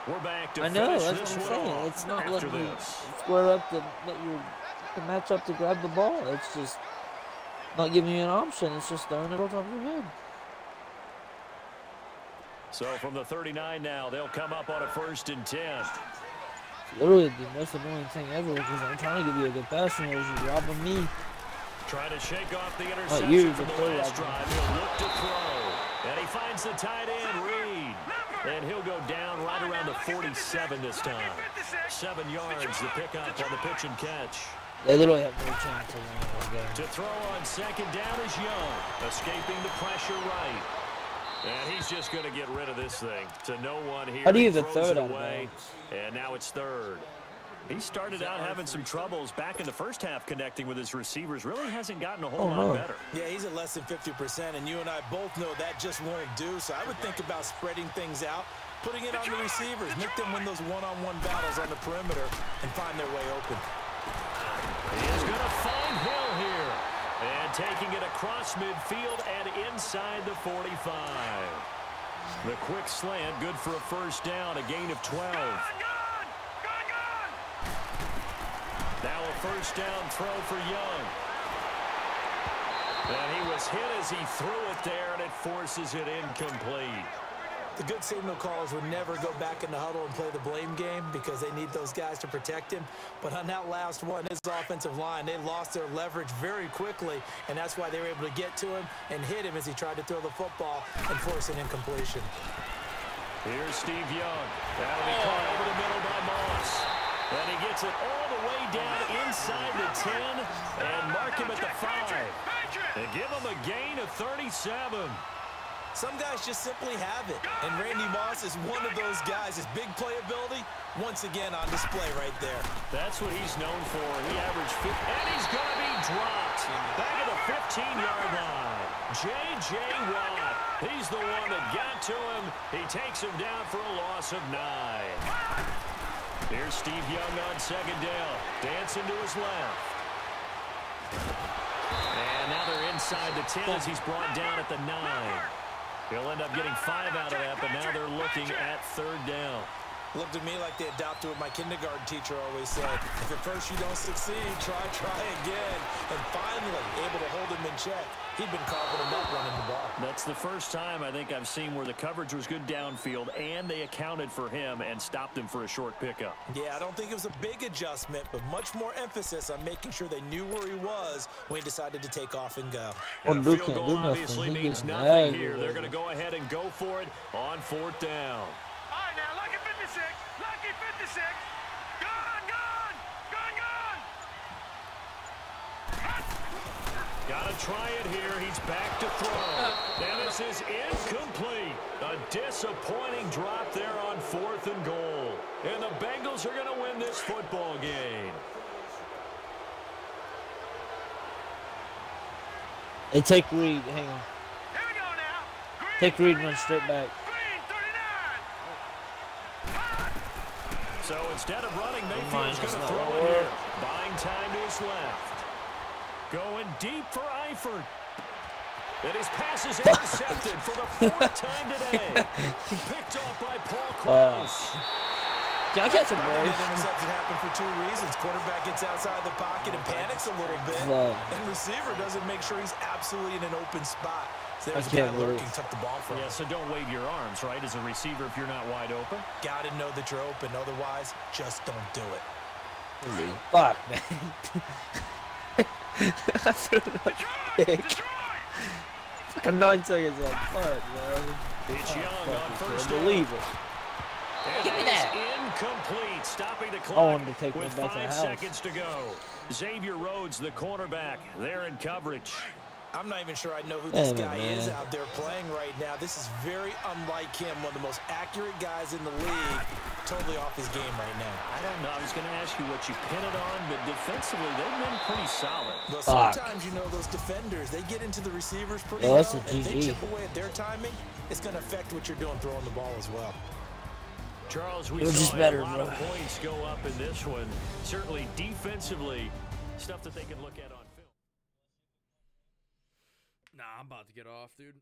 We're back to I know, finish that's this what I'm one saying. off It's not after letting you this. square up to match up to grab the ball. It's just not giving you an option. It's just throwing it on top of your head. So from the 39 now, they'll come up on a 1st and 10. Literally the most annoying thing ever because I'm trying to give you a good pass and you're robbing me. Trying to shake off the interception from the last drive. He'll look to throw. And he finds the tight end, Reed. And he'll go down right around the 47 this time. 7 yards, the pickup on the pitch and catch. They literally have no chance to win this game. To throw on 2nd down is Young. Escaping the pressure right. And he's just going to get rid of this thing to no one here. How do you even throws throw it away, and now it's 3rd. He started out having some troubles back in the 1st half connecting with his receivers. Really hasn't gotten a whole lot better. Yeah, he's at less than 50%, and you and I both know that just won't do. So I would think about spreading things out, putting it on the receivers, make them win those one-on-one battles on the perimeter, and find their way open. He is going to find Hill here. And taking it across midfield and inside the 45. The quick slant, good for a 1st down, a gain of 12. Now a 1st down throw for Young. And he was hit as he threw it there, and it forces it incomplete. The good signal callers would never go back in the huddle and play the blame game because they need those guys to protect him. But on that last one, his offensive line, they lost their leverage very quickly, and that's why they were able to get to him and hit him as he tried to throw the football and force an incompletion. Here's Steve Young. That'll be caught over the middle by Moss. And he gets it all the way down inside the 10 and mark him at the 5. And give him a gain of 37. Some guys just simply have it, and Randy Moss is one of those guys. His big playability, once again, on display right there. That's what he's known for. He averaged 50, and he's going to be dropped back at the 15-yard line. J.J. Watt, he's the one that got to him. He takes him down for a loss of 9. Here's Steve Young on second down, dancing to his left. And now they're inside the 10 as he's brought down at the 9. He'll end up getting 5 out of that, but now they're looking at third down. Looked at me like they adopted what my kindergarten teacher always said. If at first you don't succeed, try again. And finally, able to hold him in check. He'd been carving him up running the ball. That's the first time I think I've seen where the coverage was good downfield, and they accounted for him and stopped him for a short pickup. Yeah, I don't think it was a big adjustment, but much more emphasis on making sure they knew where he was when he decided to take off and go. Well, And a Luke field can't goal do obviously nothing. He means gets nothing mad. here. They're going to go ahead and go for it on fourth down. All right, now, lucky 56. Lucky 56. Gone, gone. Gone, gone. Got to try it here. He's back to throw. And this is incomplete. A disappointing drop there on fourth and goal. And the Bengals are going to win this football game. Hey, take Reed. Hang on. Here we go now. Green, Take Reed and 39. run straight back. Green, 39. So instead of running, Mine Mayfield's going does to not throw it work. here. Buying time to his left. Going deep for Eifert. And his pass is intercepted for the fourth time today. Picked off by Paul Close. Can I catch a That break? interception happened for 2 reasons. Quarterback gets outside the pocket and panics a little bit. No. And receiver doesn't make sure he's absolutely in an open spot. So there's a can't guy believe. lurking, took the ball from Yeah, him. so don't wave your arms, right, as a receiver if you're not wide open. Got to know that you're open. Otherwise, just don't do it. Fuck, man. I threw it up big. Fucking 9 seconds on fuck, man. It's Young on Fucking first can't down. believe it. And Give me it is that. incomplete, stopping the I clock wanted to take with one back to the 5 house. seconds to go. Xavier Rhodes, the cornerback, there in coverage. I'm not even sure I know who this Damn it, guy is man. out there playing right now. This is very unlike him, one of the most accurate guys in the league. Totally off his game right now. I don't know. I was going to ask you what you pin it on, but defensively, they've been pretty solid. Well, Fuck. sometimes, you know, those defenders, they get into the receivers pretty Yeah, well. that's a If they GG. chip away at their timing, it's going to affect what you're doing throwing the ball as well. Charles, we It was saw just better, a lot bro. of points go up in this one. Certainly defensively, stuff that they can look at on film. Nah, I'm about to get off, dude.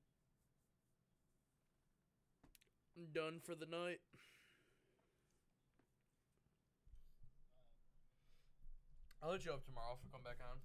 I'm done for the night. I'll hit you up tomorrow if we come back on.